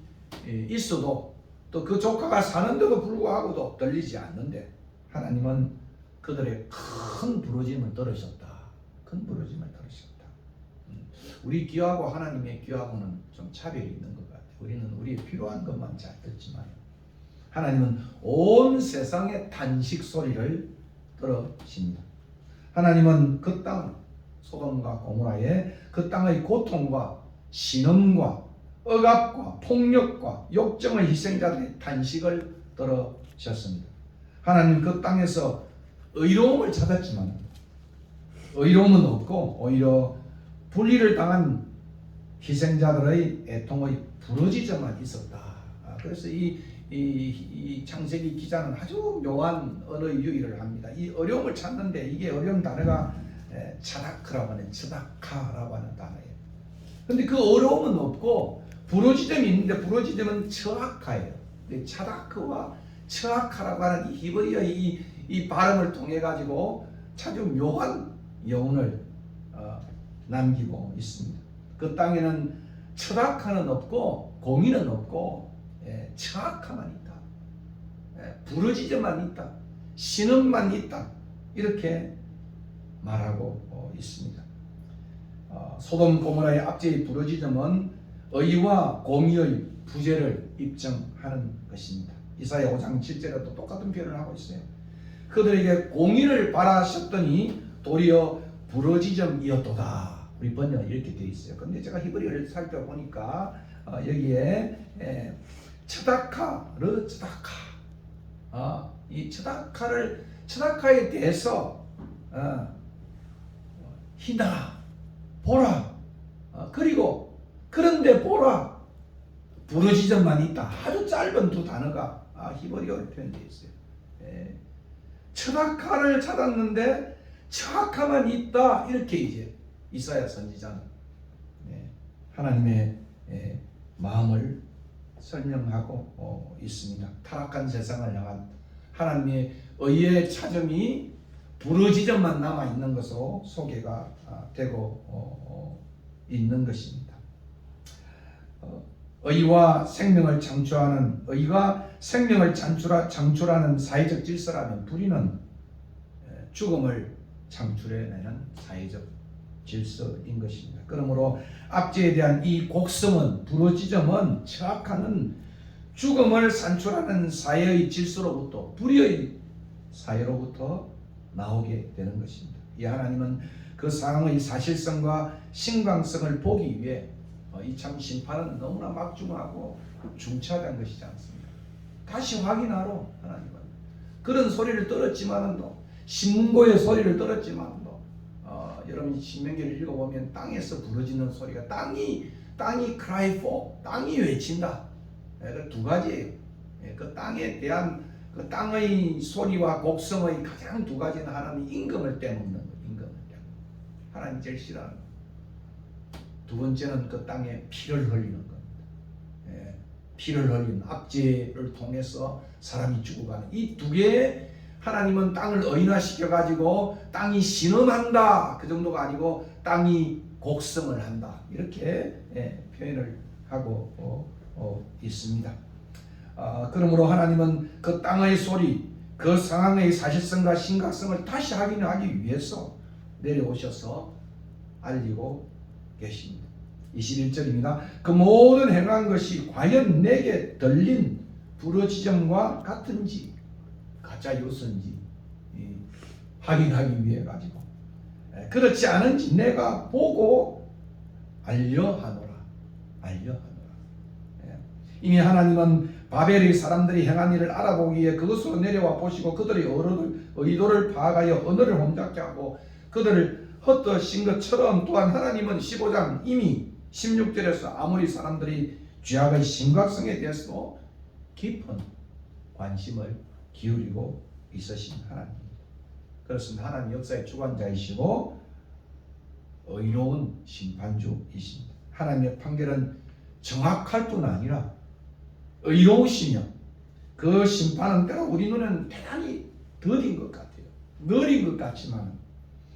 있어도 또 그 조카가 사는데도 불구하고도 들리지 않는데 하나님은 그들의 큰 부르짖음을 들으셨다. 큰 부르짖음을 들으셨다. 우리 기도하고 하나님의 기도하고는 좀 차별이 있는 것 같아요. 우리는 우리의 필요한 것만 잘 듣지만 하나님은 온 세상의 탄식 소리를 들으십니다. 하나님은 그 땅, 소돔과 고모라의 그 땅의 고통과 신음과 억압과 폭력과 욕정의 희생자들의 탄식을 들으셨습니다. 하나님 그 땅에서 의로움을 찾았지만 의로움은 없고 오히려 불의를 당한 희생자들의 애통의 부르짖음만 있었다. 그래서 이 창세기 기자는 아주 묘한 언어 유희를 합니다. 이 어려움을 찾는데 이게 어려운 단어가 차다크라고 하는 츠다카라고 하는 단어예요. 근데 그 어려움은 없고 부르짖음이 있는데 부르짖음은 처아카예요. 차다크와 처아카라고 하는 이 히브리어의 이 발음을 통해 가지고 아주 묘한 여운을 남기고 있습니다. 그 땅에는 처아카는 없고 공의는 없고 처아카만 있다. 부르짖음만 있다. 신음만 있다. 이렇게 말하고 있습니다. 소돔 고모라의 압제의 부르짖음은 의와 공의의 부재를 입증하는 것입니다. 이사야 5장 7절에도 똑같은 표현을 하고 있어요. 그들에게 공의를 바라셨더니 도리어 부르짖음이었도다. 우리 번역은 이렇게 되어 있어요. 근데 제가 히브리어를 살펴보니까 여기에 츠다카, 르츠다카, 이 츠다카에 대해서 희나 보라, 그리고 그런데 보라, 부르짖음만 있다. 아주 짧은 두 단어가 히브리어로 표현되어 있어요. 츠다카를 찾았는데 츠다카만 있다. 이렇게 이제 이사야 선지자는 하나님의 마음을 설명하고 있습니다. 타락한 세상을 향한 하나님의 의의 찾음이 부르짖음만 남아 있는 것으로 소개가 되고 있는 것입니다. 의와 생명을 창출하는 의가 생명을 창출하는 사회적 질서라면 불의는 죽음을 창출해내는 사회적 질서인 것입니다. 그러므로 압제에 대한 이 곡성은 부르짖음은 처악하는 죽음을 산출하는 사회의 질서로부터 불의의 사회로부터 나오게 되는 것입니다. 이 하나님은 그 상황의 사실성과 신광성을 보기 위해 이 참 심판은 너무나 막중하고 중차대한 것이지 않습니까? 다시 확인하러 하나님은 그런 소리를 들었지만도 신문고의 소리를 들었지만도 여러분 신명기를 읽어보면 땅에서 부르짖는 소리가 땅이 cry for, 땅이 외친다. 그 두 가지예요. 그 땅에 대한 그 땅의 소리와 곡성의 가장 두 가지는 하나님 임금을 떼먹는 거예요. 임금을 떼먹는 거. 하나님 제일 싫어하는 거. 두 번째는 그 땅에 피를 흘리는 겁니다. 예, 피를 흘리는 압제를 통해서 사람이 죽어가는 이 두 개의 하나님은 땅을 의인화시켜 가지고 땅이 신음한다 그 정도가 아니고 땅이 곡성을 한다 이렇게 표현을 하고 있습니다. 그러므로 하나님은 그 땅의 소리 그 상황의 사실성과 심각성을 다시 확인하기 위해서 내려오셔서 알리고 계십니다. 21절입니다. 그 모든 행한 것이 과연 내게 들린 부르짖음과 같은지 가짜 유선지 확인하기 위해 가지고 그렇지 않은지 내가 보고 알려하노라. 이미 하나님은 바벨의 사람들이 행한 일을 알아보기 위해 그것으로 내려와 보시고 그들의 의도를 파악하여 언어를 혼잡게 하고 그들을 헛되신 것처럼 또한 하나님은 15장 이미 16절에서 아모리 사람들이 죄악의 심각성에 대해서 깊은 관심을 기울이고 있으신 하나님입니다. 그렇습니다. 하나님 역사의 주관자이시고 의로운 심판주이십니다. 하나님의 판결은 정확할 뿐 아니라 의로우시며 그 심판은 때로 우리 눈에는 대단히 더딘 것 같아요. 느린 것 같지만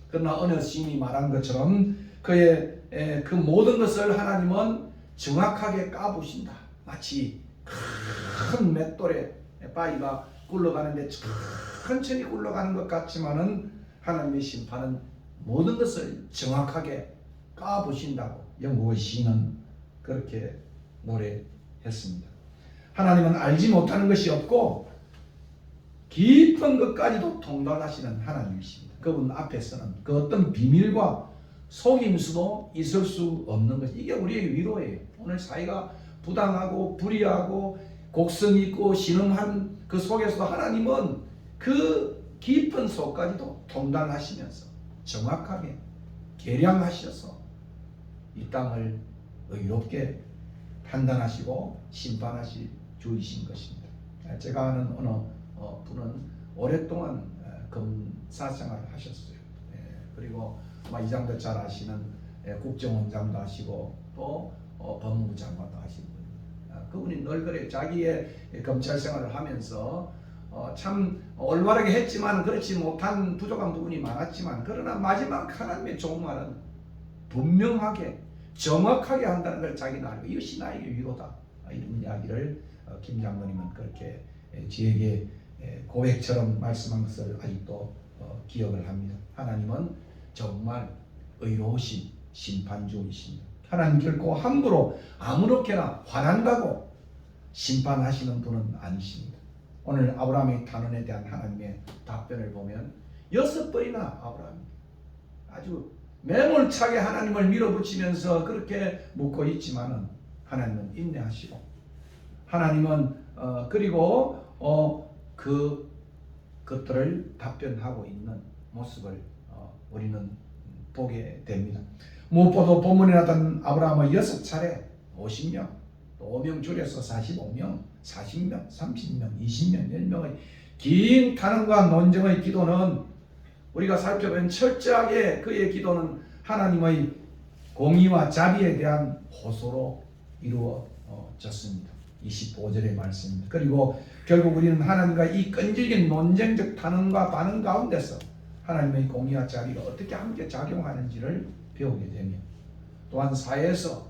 그러나 어느 시인이 말한 것처럼 그의 그 모든 것을 하나님은 정확하게 까부신다. 마치 큰 맷돌에 바위가 굴러가는데 천천히 굴러가는 것 같지만은 하나님의 심판은 모든 것을 정확하게 까부신다고 영국의 시인은 그렇게 노래했습니다. 하나님은 알지 못하는 것이 없고 깊은 것까지도 통달하시는 하나님이십니다. 그분 앞에서는 그 어떤 비밀과 속임수도 있을 수 없는 것. 이게 우리의 위로예요. 오늘 사회가 부당하고 불의하고 곡성 있고 신음한 그 속에서도 하나님은 그 깊은 속까지도 통달하시면서 정확하게 계량하셔서 이 땅을 의롭게 판단하시고 심판하실 주이신 것입니다. 제가 아는 어느 분은 오랫동안 검사 생활을 하셨어요. 그리고 이장도 잘 아시는 국정원장도 하시고 또 법무부 장관도 하시는 분입니다. 그분이 늘 그래 자기의 검찰 생활을 하면서 참 올바르게 했지만 그렇지 못한 부족한 부분이 많았지만 그러나 마지막 하나님의 종말은 분명하게 정확하게 한다는 걸 자기는 알고 이것이 나에게 위로다 이런 이야기를 김 장로님은 그렇게 저에게 고백처럼 말씀한 것을 아직도 기억을 합니다. 하나님은 정말 의로우신 심판주이십니다. 하나님 결코 함부로 아무렇게나 화난다고 심판하시는 분은 아니십니다. 오늘 아브라함의 탄원에 대한 하나님의 답변을 보면 6번이나 아브라함이 아주 매몰차게 하나님을 밀어붙이면서 그렇게 묻고 있지만은 하나님은 인내하시고 하나님은 그리고 그것들을 답변하고 있는 모습을 우리는 보게 됩니다. 무엇보다 본문에 나타난 아브라함은 6차례 50명, 또 5명 줄여서 45명, 40명, 30명, 20명, 10명의 긴 탄원과 논쟁의 기도는 우리가 살펴보면 철저하게 그의 기도는 하나님의 공의와 자비에 대한 호소로 이루어졌습니다. 25절의 말씀입니다. 그리고 결국 우리는 하나님과 이 끈질긴 논쟁적 탄원과 반응 가운데서 하나님의 공의와 자비가 어떻게 함께 작용하는지를 배우게 되며 또한 사회에서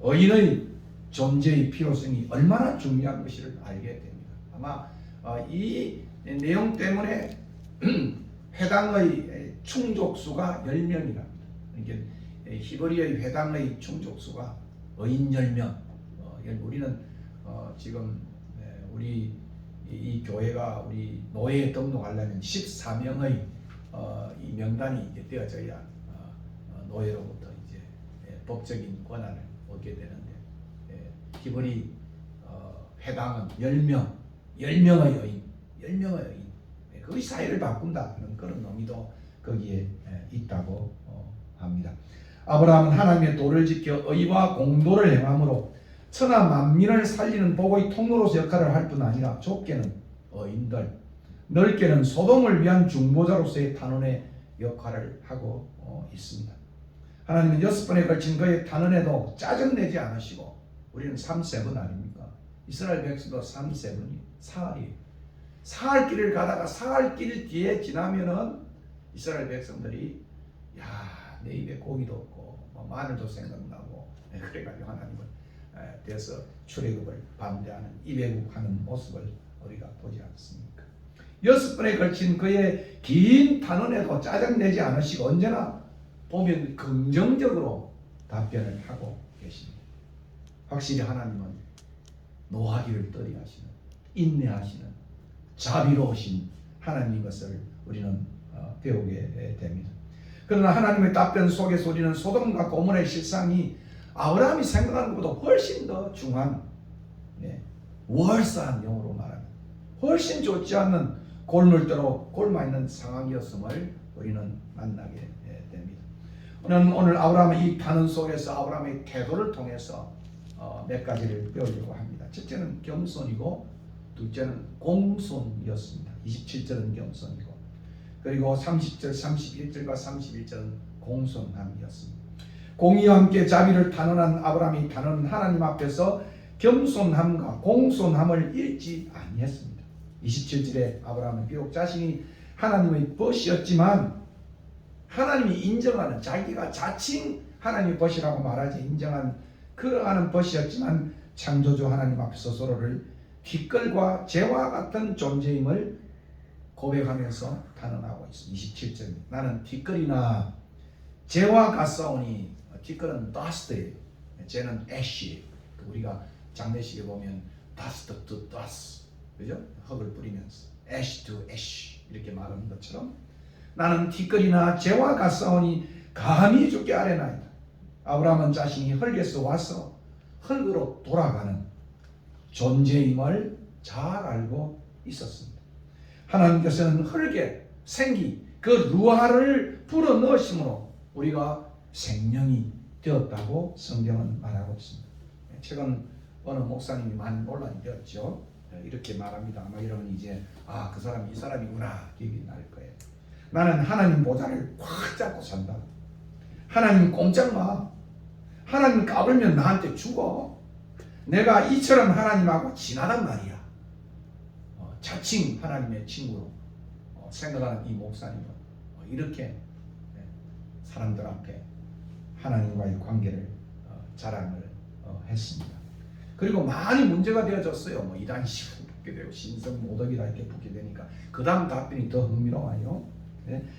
의인의 존재의 필요성이 얼마나 중요한 것을 알게 됩니다. 아마 이 내용 때문에 회당의 충족수가 10명이랍니다. 이게 히브리의 회당의 충족수가 의인 10명. 우리는 지금 우리 이 교회가 우리 노예에 등록하려면 14명의 이 명단이 이제 되어져야 노예로부터 이제 법적인 권한을 얻게 되는데 히브리 회당은 10명의 의인, 10명의 의인. 그 사회를 바꾼다는 그런 의미도 거기에 있다고 합니다. 아브라함은 하나님의 도를 지켜 의와 공도를 행함으로 천하 만민을 살리는 복의 통로로서 역할을 할 뿐 아니라 좁게는 어인들, 넓게는 소돔을 위한 중보자로서의 단원의 역할을 하고 있습니다. 하나님은 6번에 걸친 그의 단원에도 짜증내지 않으시고, 우리는 3세븐 아닙니까? 이스라엘 백성도 3세븐이 사흘이에요. 사흘 길을 가다가 사흘 길 뒤에 지나면은 이스라엘 백성들이 내 입에 고기도 없고 마늘도 생각나고 그래가지고 하나님을 대해서 출애굽을 반대하는 이배국하는 모습을 우리가 보지 않습니까? 6번에 걸친 그의 긴 단원에도 짜증내지 않으시고 언제나 보면 긍정적으로 답변을 하고 계십니다. 확실히 하나님은 노하기를 떨이하시는, 인내하시는, 자비로우신 하나님인 것을 우리는 배우게 됩니다. 그러나 하나님의 답변 속에서 우리는 소돔과 고모라의 실상이 아브라함이 생각하는 것보다 훨씬 더 중한, 월사한 영어로 말하면 훨씬 좋지 않는 골물대로 골마 있는 상황이었음을 우리는 만나게 됩니다. 오늘 아브라함의 이 단원 속에서 아브라함의 태도를 통해서 몇 가지를 배우려고 합니다. 첫째는 겸손이고, 둘째는 공손이었습니다. 27절은 겸손이고, 그리고 30절, 31절과 31절은 공손함이었습니다. 공의와 함께 자비를 단언한 아브라함이 단언한 하나님 앞에서 겸손함과 공손함을 잃지 아니했습니다. 27절에 아브라함은 비록 자신이 하나님의 벗이었지만 하나님이 인정하는, 자기가 자칭 하나님의 벗이라고 말하지 인정한 그러한 벗이었지만 창조주 하나님 앞에서 서로를 티끌과 재와 같은 존재임을 고백하면서 단언하고 있습니다. 27절, 나는 티끌이나 재와 같사오니, 티끌은 dust예요, 재는 ash예요. 우리가 장례식에 보면 dust to dust, 그죠? 흙을 뿌리면서 ash to ash 이렇게 말하는 것처럼 나는 티끌이나 재와 같사오니 감히 주께 아뢰나이다. 아브라함은 자신이 흙에서 와서 흙으로 돌아가는 존재임을 잘 알고 있었습니다. 하나님께서는 흙에 생기, 그 루아를 불어 넣으심으로 우리가 생명이 되었다고 성경은 말하고 있습니다. 최근 어느 목사님이 많이 논란이 되었죠. 이렇게 말합니다. 아마 이러면 이제 그 사람이 이 사람이구나 기억이 날 거예요. 나는 하나님 보좌를 꽉 잡고 산다. 하나님 꼼짝 마. 하나님 까불면 나한테 죽어. 내가 이처럼 하나님하고 친하단 말이야. 자칭 하나님의 친구로 생각하는 이 목사님은 이렇게 사람들 앞에 하나님과의 관계를 자랑을 했습니다. 그리고 많이 문제가 되어졌어요. 이단식으로 붙게 되고 신성 모독이라 이렇게 붙게 되니까 그 다음 답변이 더 흥미로워요.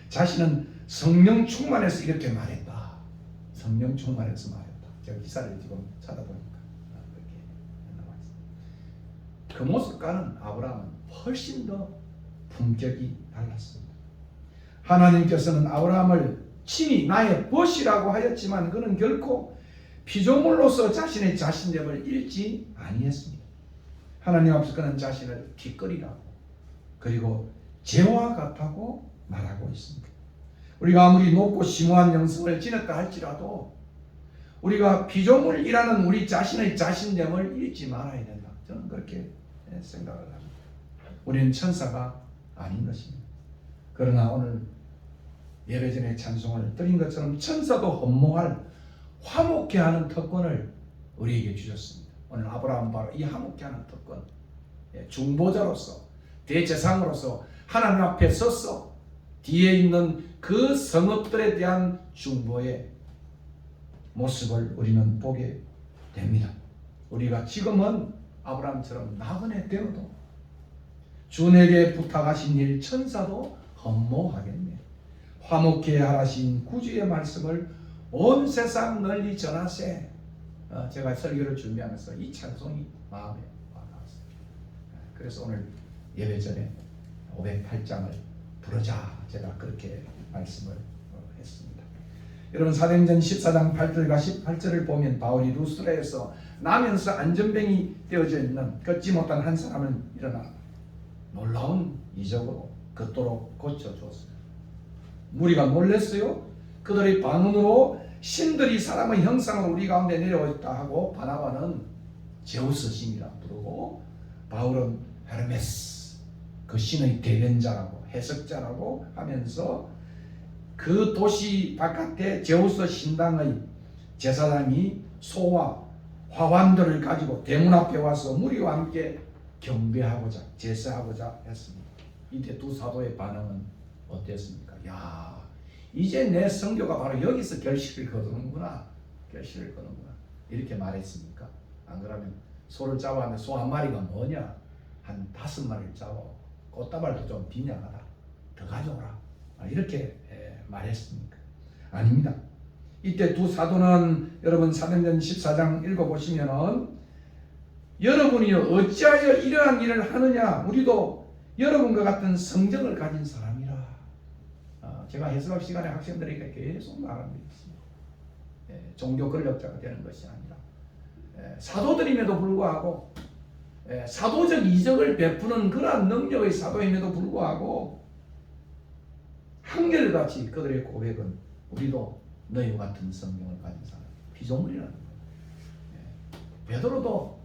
자신은 성령 충만해서 이렇게 말했다. 성령 충만해서 말했다. 제가 기사를 지금 찾아보니까 그렇게 나와 있습니다. 그 모습과는 아브라함은 훨씬 더 품격이 달랐습니다. 하나님께서는 아브라함을 친히 나의 벗이라고 하였지만 그는 결코 피조물로서 자신의 자신됨을 잃지 아니했습니다. 하나님 앞에서 그는 자신을 티끌이라고 그리고 재와 같다고 말하고 있습니다. 우리가 아무리 높고 심오한 영성을 지녔다 할지라도 우리가 피조물이라는 우리 자신의 자신됨을 잃지 말아야 된다. 저는 그렇게 생각을 합니다. 우리는 천사가 아닌 것입니다. 그러나 오늘 예배 전에 찬송을 드린 것처럼 천사도 헌모할 화목케 하는 특권을 우리에게 주셨습니다. 오늘 아브라함은 바로 이 화목케 하는 특권, 중보자로서 대제사장으로서 하나님 앞에 서서 뒤에 있는 그 성읍들에 대한 중보의 모습을 우리는 보게 됩니다. 우리가 지금은 아브라함처럼 나그네 되어도 주에게 부탁하신 일 천사도 헌모하겠네. 화목케 하라신 구주의 말씀을 온 세상 널리 전하세. 제가 설교를 준비하면서 이 찬송이 마음에 와닿았습니다. 그래서 오늘 예배 전에 508장을 부르자 제가 그렇게 말씀을 했습니다. 여러분 사도행전 14장 8절과 18절을 보면 바울이 루스드라에서 나면서 안전병이 되어져 있는 걷지 못한 한 사람을 일어나 놀라운 이적으로 걷도록 고쳐주었습니다. 무리가 놀랐어요. 그들의 반응으로 신들이 사람의 형상으로 우리 가운데 내려오셨다 하고 바나바는 제우스 신이라 부르고 바울은 헤르메스 그 신의 대변자라고 해석자라고 하면서 그 도시 바깥에 제우스 신당의 제사장이 소와 화환들을 가지고 대문 앞에 와서 무리와 함께 경배하고자 제사하고자 했습니다. 이때 두 사도의 반응은 어땠습니까? 야, 이제 내 성교가 바로 여기서 결실을 거두는구나. 결실을 거두는구나. 이렇게 말했습니까? 안 그러면 소를 잡았는데 소 한 마리가 뭐냐? 한 5마리를 잡아. 꽃다발도 좀 빈약하다. 더 가져오라. 이렇게 말했습니까? 아닙니다. 이때 두 사도는 여러분 사도행전 14장 읽어보시면은 여러분이 어찌하여 이러한 일을 하느냐? 우리도 여러분과 같은 성정을 가진 사람이라. 제가 해석학 시간에 학생들에게 계속 말하고 있습니다. 종교 권력자가 되는 것이 아니라 사도들임에도 불구하고 사도적 이적을 베푸는 그러한 능력의 사도임에도 불구하고 한결같이 그들의 고백은 우리도 너희와 같은 성경을 가진 사람, 피조물이라는 거예요. 베드로도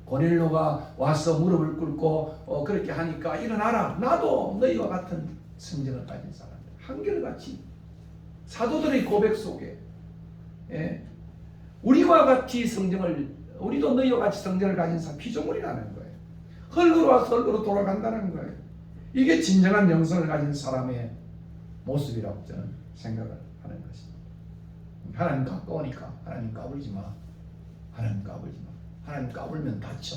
고넬료가 와서 무릎을 꿇고 그렇게 하니까 일어나라. 나도 너희와 같은 성경을 가진 사람. 한결같이 사도들의 고백 속에 우리와 같이 성경을 우리도 너희와 같이 성경을 가진 사람, 피조물이라는 거예요. 흙으로 와서 흙으로 돌아간다는 거예요. 이게 진정한 영성을 가진 사람의 모습이라고 저는 생각을 하는 것입니다. 하나님 가까우니까 하나님 까불지 마. 하나님 까불지 마. 하나님 까불면 다쳐.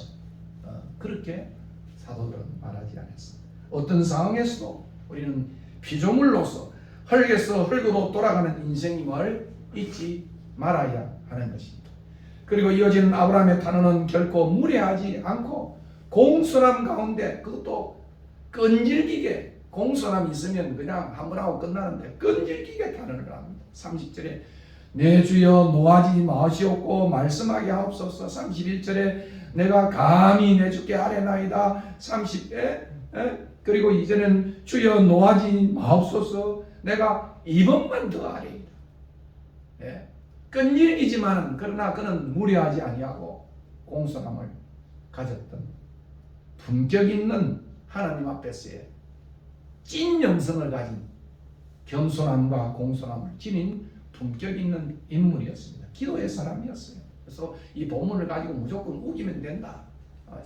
그렇게 사도들은 말하지 않았습니다. 어떤 상황에서도 우리는 피조물로서 흙에서 흙으로 돌아가는 인생임을 잊지 말아야 하는 것입니다. 그리고 이어지는 아브라함의 단어는 결코 무례하지 않고 공손함 가운데, 그것도 끈질기게, 공손함이 있으면 그냥 한번 하고 끝나는데 끈질기게 단언을 합니다. 30절에 내 주여 노하지 마시옵고 말씀하게 하옵소서. 31절에 내가 감히 내 주께 아뢰나이다. 30에 그리고 이제는 주여 노하지 마옵소서. 내가 이번만 더 아뢰이다. 끈질기지만 그러나 그는 무례하지 아니하고 공손함을 가졌던 품격 있는 하나님 앞에서의 찐 영성을 가진 겸손함과 공손함을 지닌 품격 있는 인물이었습니다. 기도의 사람이었어요. 그래서 이 본문을 가지고 무조건 우기면 된다.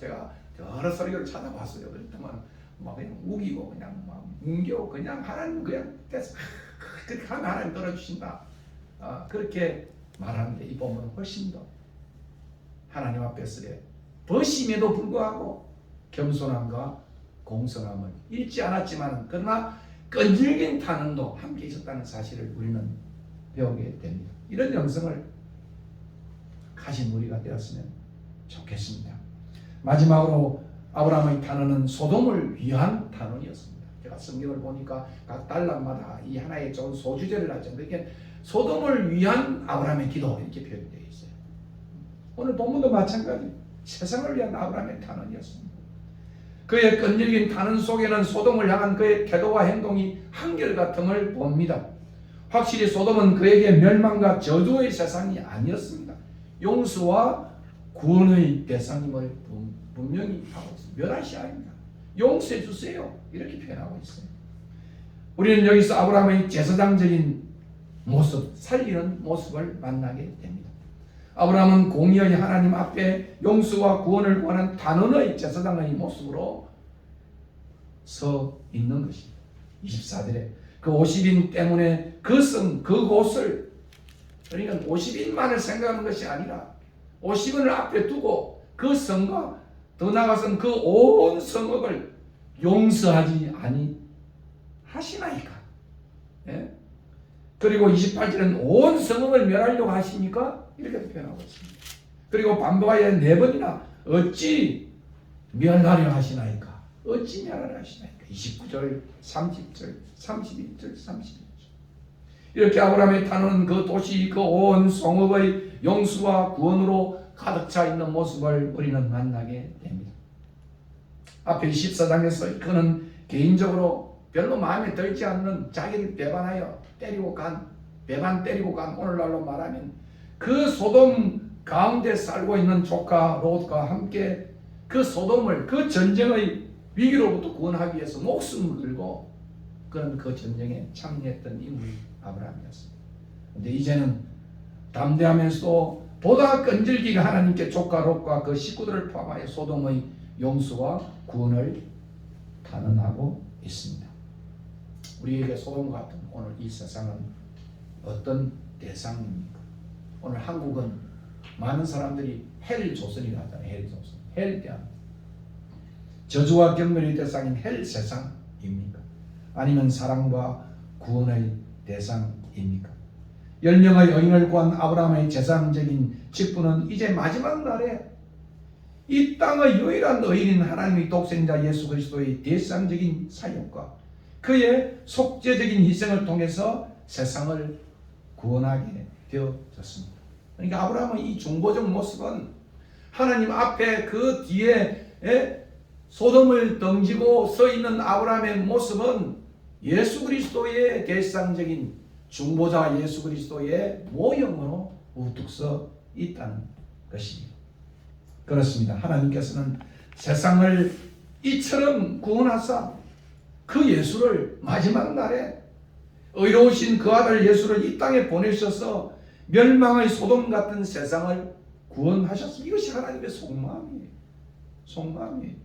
제가 여러 설교를 찾아봤어요. 그랬더만 막 그냥 우기고 그냥 막 뭉겨 그냥 하나님 그냥 됐어. 그렇게 하면 하나님 들어주신다. 그렇게 말하는데 이 본문은 훨씬 더 하나님 앞에서의 버심에도 불구하고 겸손함과 공손함을 잃지 않았지만 그러나 끈질긴 탄원도 함께 있었다는 사실을 우리는 배우게 됩니다. 이런 영성을 가진 우리가 되었으면 좋겠습니다. 마지막으로 아브라함의 탄원은 소돔을 위한 탄원이었습니다. 제가 성경을 보니까 각 단락마다 이 하나의 좋은 소주제를 하죠. 그러니까 소돔을 위한 아브라함의 기도 이렇게 표현되어 있어요. 오늘 본문도 마찬가지. 세상을 위한 아브라함의 탄원이었습니다. 그의 끈질긴 탄원 속에는 소돔을 향한 그의 태도와 행동이 한결같음을 봅니다. 확실히 소돔은 그에게 멸망과 저주의 세상이 아니었습니다. 용서와 구원의 대상임을 분명히 하고 있습니다. 멸하시아입니다. 용서해 주세요. 이렇게 표현하고 있어요. 우리는 여기서 아브라함의 제사장적인 모습, 살리는 모습을 만나게 됩니다. 아브라함은 공의의 하나님 앞에 용서와 구원을 구하는 단언의 제사장의 모습으로 서 있는 것입니다. 24절에 그 50인 때문에 그곳을 그러니까 50인만을 생각하는 것이 아니라 50인을 앞에 두고 그 성과 더 나아가서는 그 온 성읍을 용서하지 아니하시나이까. 그리고 28절은 온 성읍을 멸하려고 하시니까 이렇게 표현하고 있습니다. 그리고 반복하여 4번이나 어찌 멸하려 하시나이까. 어찌 멸하려 하시나이까. 29절, 30절, 31절, 32절. 이렇게 아브라함의 탄원은 그 도시 그 온 성읍의 용서와 구원으로 가득 차 있는 모습을 우리는 만나게 됩니다. 앞에 14장에서 그는 개인적으로 별로 마음에 들지 않는 자기를 배반하여 배반 때리고 간 오늘날로 말하면 그 소돔 가운데 살고 있는 조카 롯과 함께 그 소돔을 그 전쟁의 위기로부터 구원하기 위해서 목숨을 걸고 그런 그 전쟁에 참여했던 인물이 아브라함이었습니다. 근데 이제는 담대하면서도 보다 끈질기게 하나님께 족과 롯과 그 식구들을 포함하여 소돔의 용서와 구원을 단언하고 있습니다. 우리에게 소돔 같은 오늘 이 세상은 어떤 대상입니까? 오늘 한국은 많은 사람들이 헬 조선이라고 하잖아요. 헬 조선. 헬 대한 저주와 경멸의 대상인 헬 세상입니까? 아니면 사랑과 구원의 대상입니까? 10명의 여인을 구한 아브라함의 재상적인 직분은 이제 마지막 날에 이 땅의 유일한 의인인 하나님의 독생자 예수 그리스도의 대상적인 사역과 그의 속죄적인 희생을 통해서 세상을 구원하게 되어졌습니다. 그러니까 아브라함의 이 중보적 모습은 하나님 앞에 그 뒤에 소돔을 던지고 서 있는 아브라함의 모습은 예수 그리스도의 대상적인 중보자 예수 그리스도의 모형으로 우뚝 서 있다는 것입니다. 그렇습니다. 하나님께서는 세상을 이처럼 구원하사 그 예수를 마지막 날에 의로우신 그 아들 예수를 이 땅에 보내셔서 멸망의 소돔 같은 세상을 구원하셨습니다. 이것이 하나님의 속마음이에요. 속마음이에요.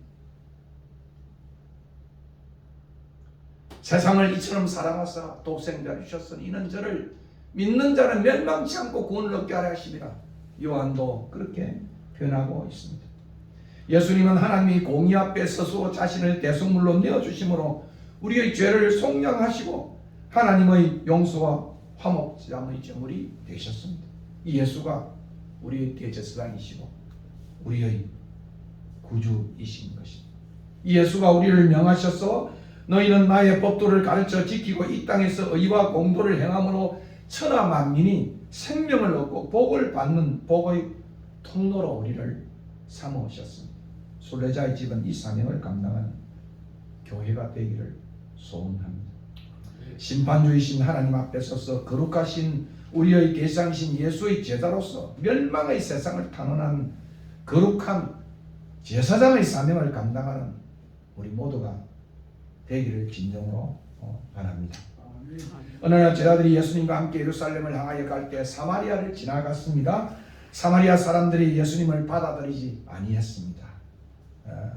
세상을 이처럼 사랑하사 독생자를 주셨으니 이는 저를 믿는 자는 멸망치 않고 구원을 얻게 하려 하심이라. 요한도 그렇게 표현하고 있습니다. 예수님은 하나님이 공의 앞에 스스로 자신을 대속물로 내어주심으로 우리의 죄를 속량하시고 하나님의 용서와 화목제물의 제물이 되셨습니다. 이 예수가 우리의 대제사장이시고 우리의 구주이신 것입니다. 이 예수가 우리를 명하셔서 너희는 나의 법도를 가르쳐 지키고 이 땅에서 의와 공도를 행함으로 천하 만민이 생명을 얻고 복을 받는 복의 통로로 우리를 삼으셨습니다. 순례자의 집은 이 사명을 감당하는 교회가 되기를 소원합니다. 심판주이신 하나님 앞에 서서 거룩하신 우리의 대상이신 예수의 제자로서 멸망의 세상을 탄원한 거룩한 제사장의 사명을 감당하는 우리 모두가 되기를 진정으로 바랍니다. 어느 날 제자들이 예수님과 함께 예루살렘을 향하여 갈 때 사마리아를 지나갔습니다. 사마리아 사람들이 예수님을 받아들이지 아니했습니다.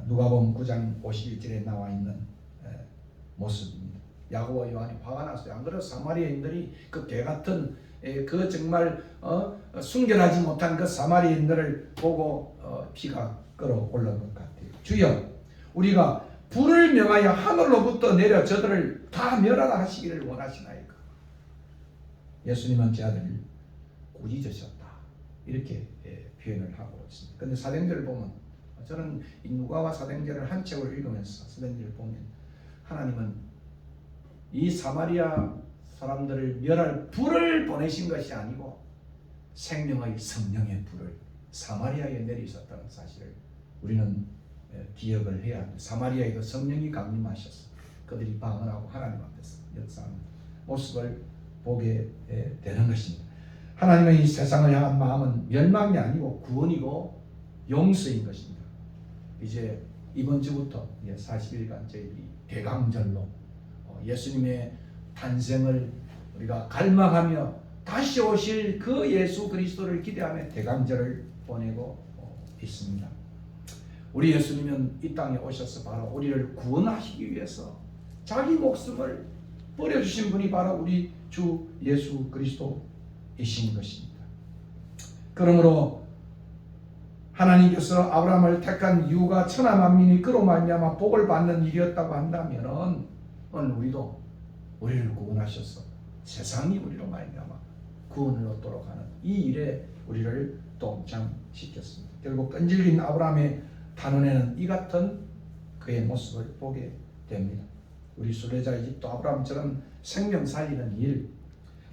누가복음 9장 51절에 나와 있는 모습입니다. 야고보와 요한이 화가 났어요. 안 그래도 사마리아인들이 그 개같은 그 정말 순결하지 못한 그 사마리아인들을 보고 피가 끓어올른 것 같아요. 주여, 우리가 불을 명하여 하늘로부터 내려 저들을 다 멸하라 하시기를 원하시나이까. 예수님은 제자들을 꾸짖으셨다. 이렇게 표현을 하고 있습니다. 그런데 사도행전을 보면 저는 이 누가와 사도행전을 한 책으로 읽으면서 사도행전을 보면 하나님은 이 사마리아 사람들을 멸할 불을 보내신 것이 아니고 생명의 성령의 불을 사마리아에 내리셨다는 사실을 우리는 기억을 해야 합니다. 사마리아에도 성령이 강림하셔서 그들이 방언하고 하나님 앞에서 역사하는 모습을 보게 되는 것입니다. 하나님의 이 세상을 향한 마음은 멸망이 아니고 구원이고 용서인 것입니다. 이제 이번 주부터 40일간 저희들이 대강절로 예수님의 탄생을 우리가 갈망하며 다시 오실 그 예수 그리스도를 기대하며 대강절을 보내고 있습니다. 우리 예수님은 이 땅에 오셔서 바로 우리를 구원하시기 위해서 자기 목숨을 버려주신 분이 바로 우리 주 예수 그리스도이신 것입니다. 그러므로 하나님께서 아브라함을 택한 이유가 천하 만민이 그로 말미암아 복을 받는 일이었다고 한다면 오늘 우리도 우리를 구원하셔서 세상이 우리로 말미암아 구원을 얻도록 하는 이 일에 우리를 동참시켰습니다. 결국 끈질긴 아브라함의 단원에는 이 같은 그의 모습을 보게 됩니다. 우리 순례자의 집도 아브라함처럼 생명 살리는 일,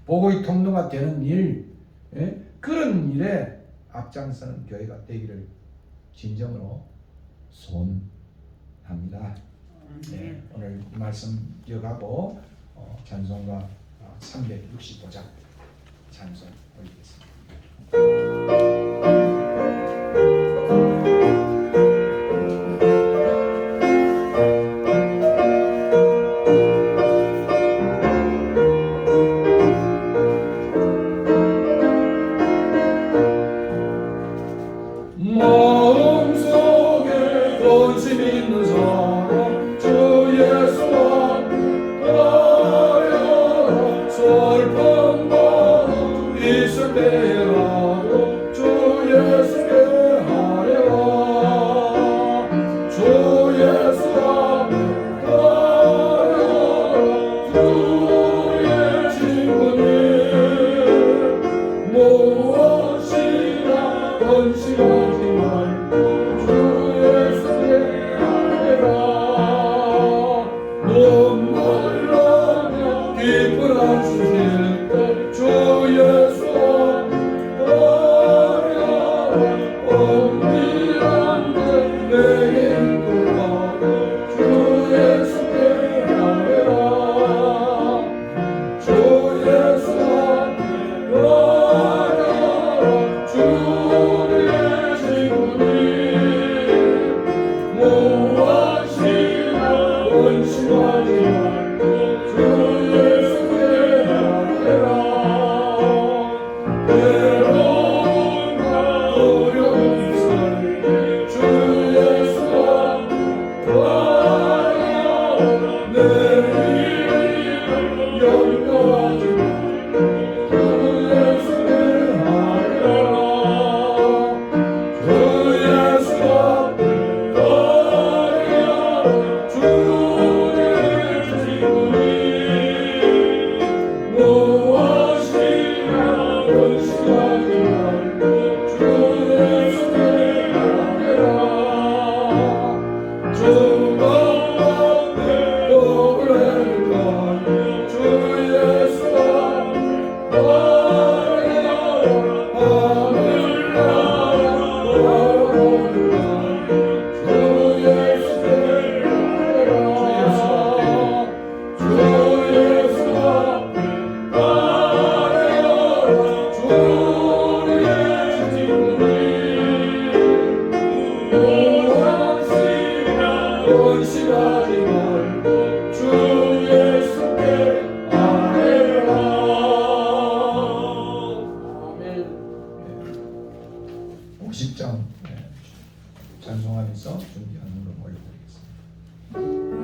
복의 통로가 되는 일, 그런 일에 앞장서는 교회가 되기를 진정으로 소원합니다. 오늘 이 말씀 기억하고 찬송가 365장 찬송 올리겠습니다. 찬송하면서 준비하는 걸 올려드리겠습니다.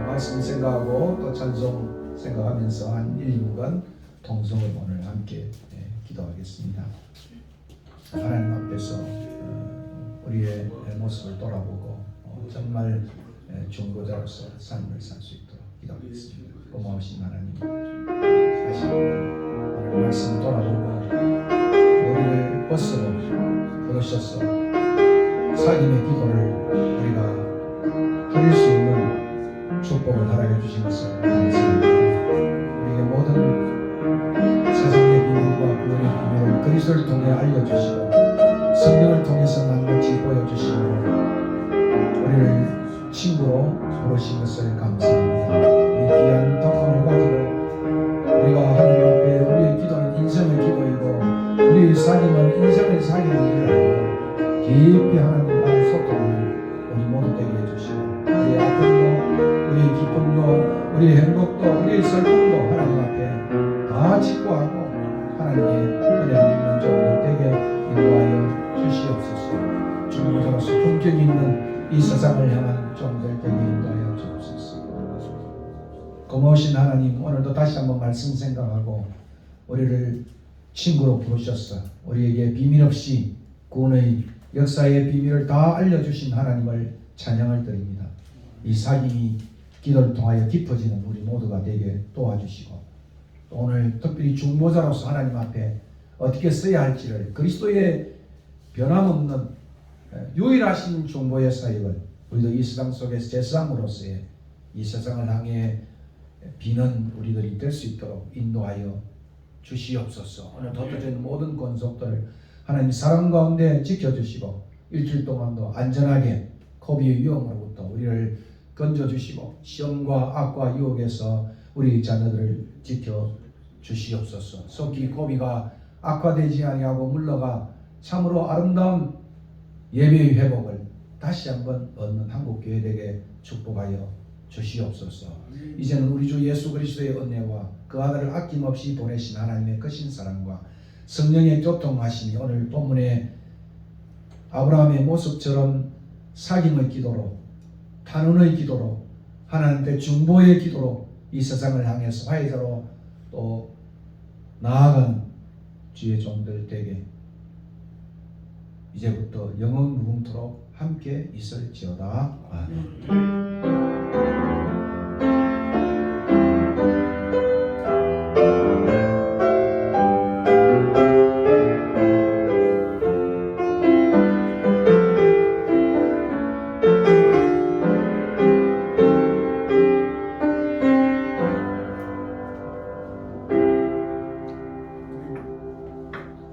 말씀 생각하고 또 찬송 생각하면서 한 1, 2분간 동성을 오늘 함께 기도하겠습니다. 하나님 앞에서 우리의 모습을 돌아보고 정말 중보자로서 삶을 살 수 있도록 기도하겠습니다. 고마우신 하나님, 다시 한번 오늘 말씀 돌아보고 우리를 벗어 부르셔서 사귐의 기도를 우리가 드릴 수 있는 축복을 허락해 주신 것을 감사합니다. 우리에게 모든 세상의 비밀과 구원의 비밀을 그리스도를 통해 알려주시고 성경을 통해서 낱낱이 보여주시고 우리를 친구로 부르신 것을 감사합니다. 이 귀한 덕분을 가지고 우리가 하나님 앞에 우리의 기도는 인생의 기도이고 우리의 사귐은 인생의 사귐인 줄 알고 깊이 하나님과 소통을 우리 모두 되게 해주시고 우리의 아픔도 우리의 기쁨도 우리의 행복도 우리의 슬픔도 하나님 앞에 다 직구하고 하나님의 은혜를 입는 종이 되게 인도하여 주시옵소서. 중보자로서 품격 있는 이 세상을 향한 종들 되게 인도하여 주옵소서. 고마우신 하나님, 오늘도 다시 한번 말씀 생각하고 우리를 친구로 부르셨어 우리에게 비밀 없이 구원의 역사의 비밀을 다 알려주신 하나님을 찬양을 드립니다. 이 사귐이 기도를 통하여 깊어지는 우리 모두가 되게 도와주시고 또 오늘 특별히 중보자로서 하나님 앞에 어떻게 써야 할지를 그리스도의 변함없는 유일하신 중보의 사역을 우리도 이 세상 속에서 제사장으로서의 이 세상을 향해 비는 우리들이 될 수 있도록 인도하여 주시옵소서. 오늘 덧어진 모든 권속들을 하나님 사랑 가운데 지켜주시고 일주일 동안도 안전하게 코비의 위험으로부터 우리를 건져주시고 시험과 악과 유혹에서 우리 자녀들을 지켜주시옵소서. 속히 코비가 악화되지 아니하고 물러가 참으로 아름다운 예배의 회복을 다시 한번 얻는 한국교회 되게 축복하여 주시옵소서. 이제는 우리 주 예수 그리스도의 은혜와 그 아들을 아낌없이 보내신 하나님의 크신 사랑과 성령의 교통하심이 오늘 본문의 아브라함의 모습처럼 사김의 기도로, 탄원의 기도로, 하나님께 중보의 기도로 이 세상을 향해서 화해자로 또 나아가는 주의 종들 되게 이제부터 영원 무궁토록 함께 있을지어다. 아멘.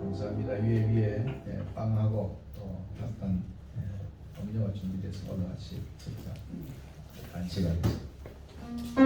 감사합니다. 위에 빵하고 또 어떤 음료가 준비돼서 올라가시 간식하겠습니다.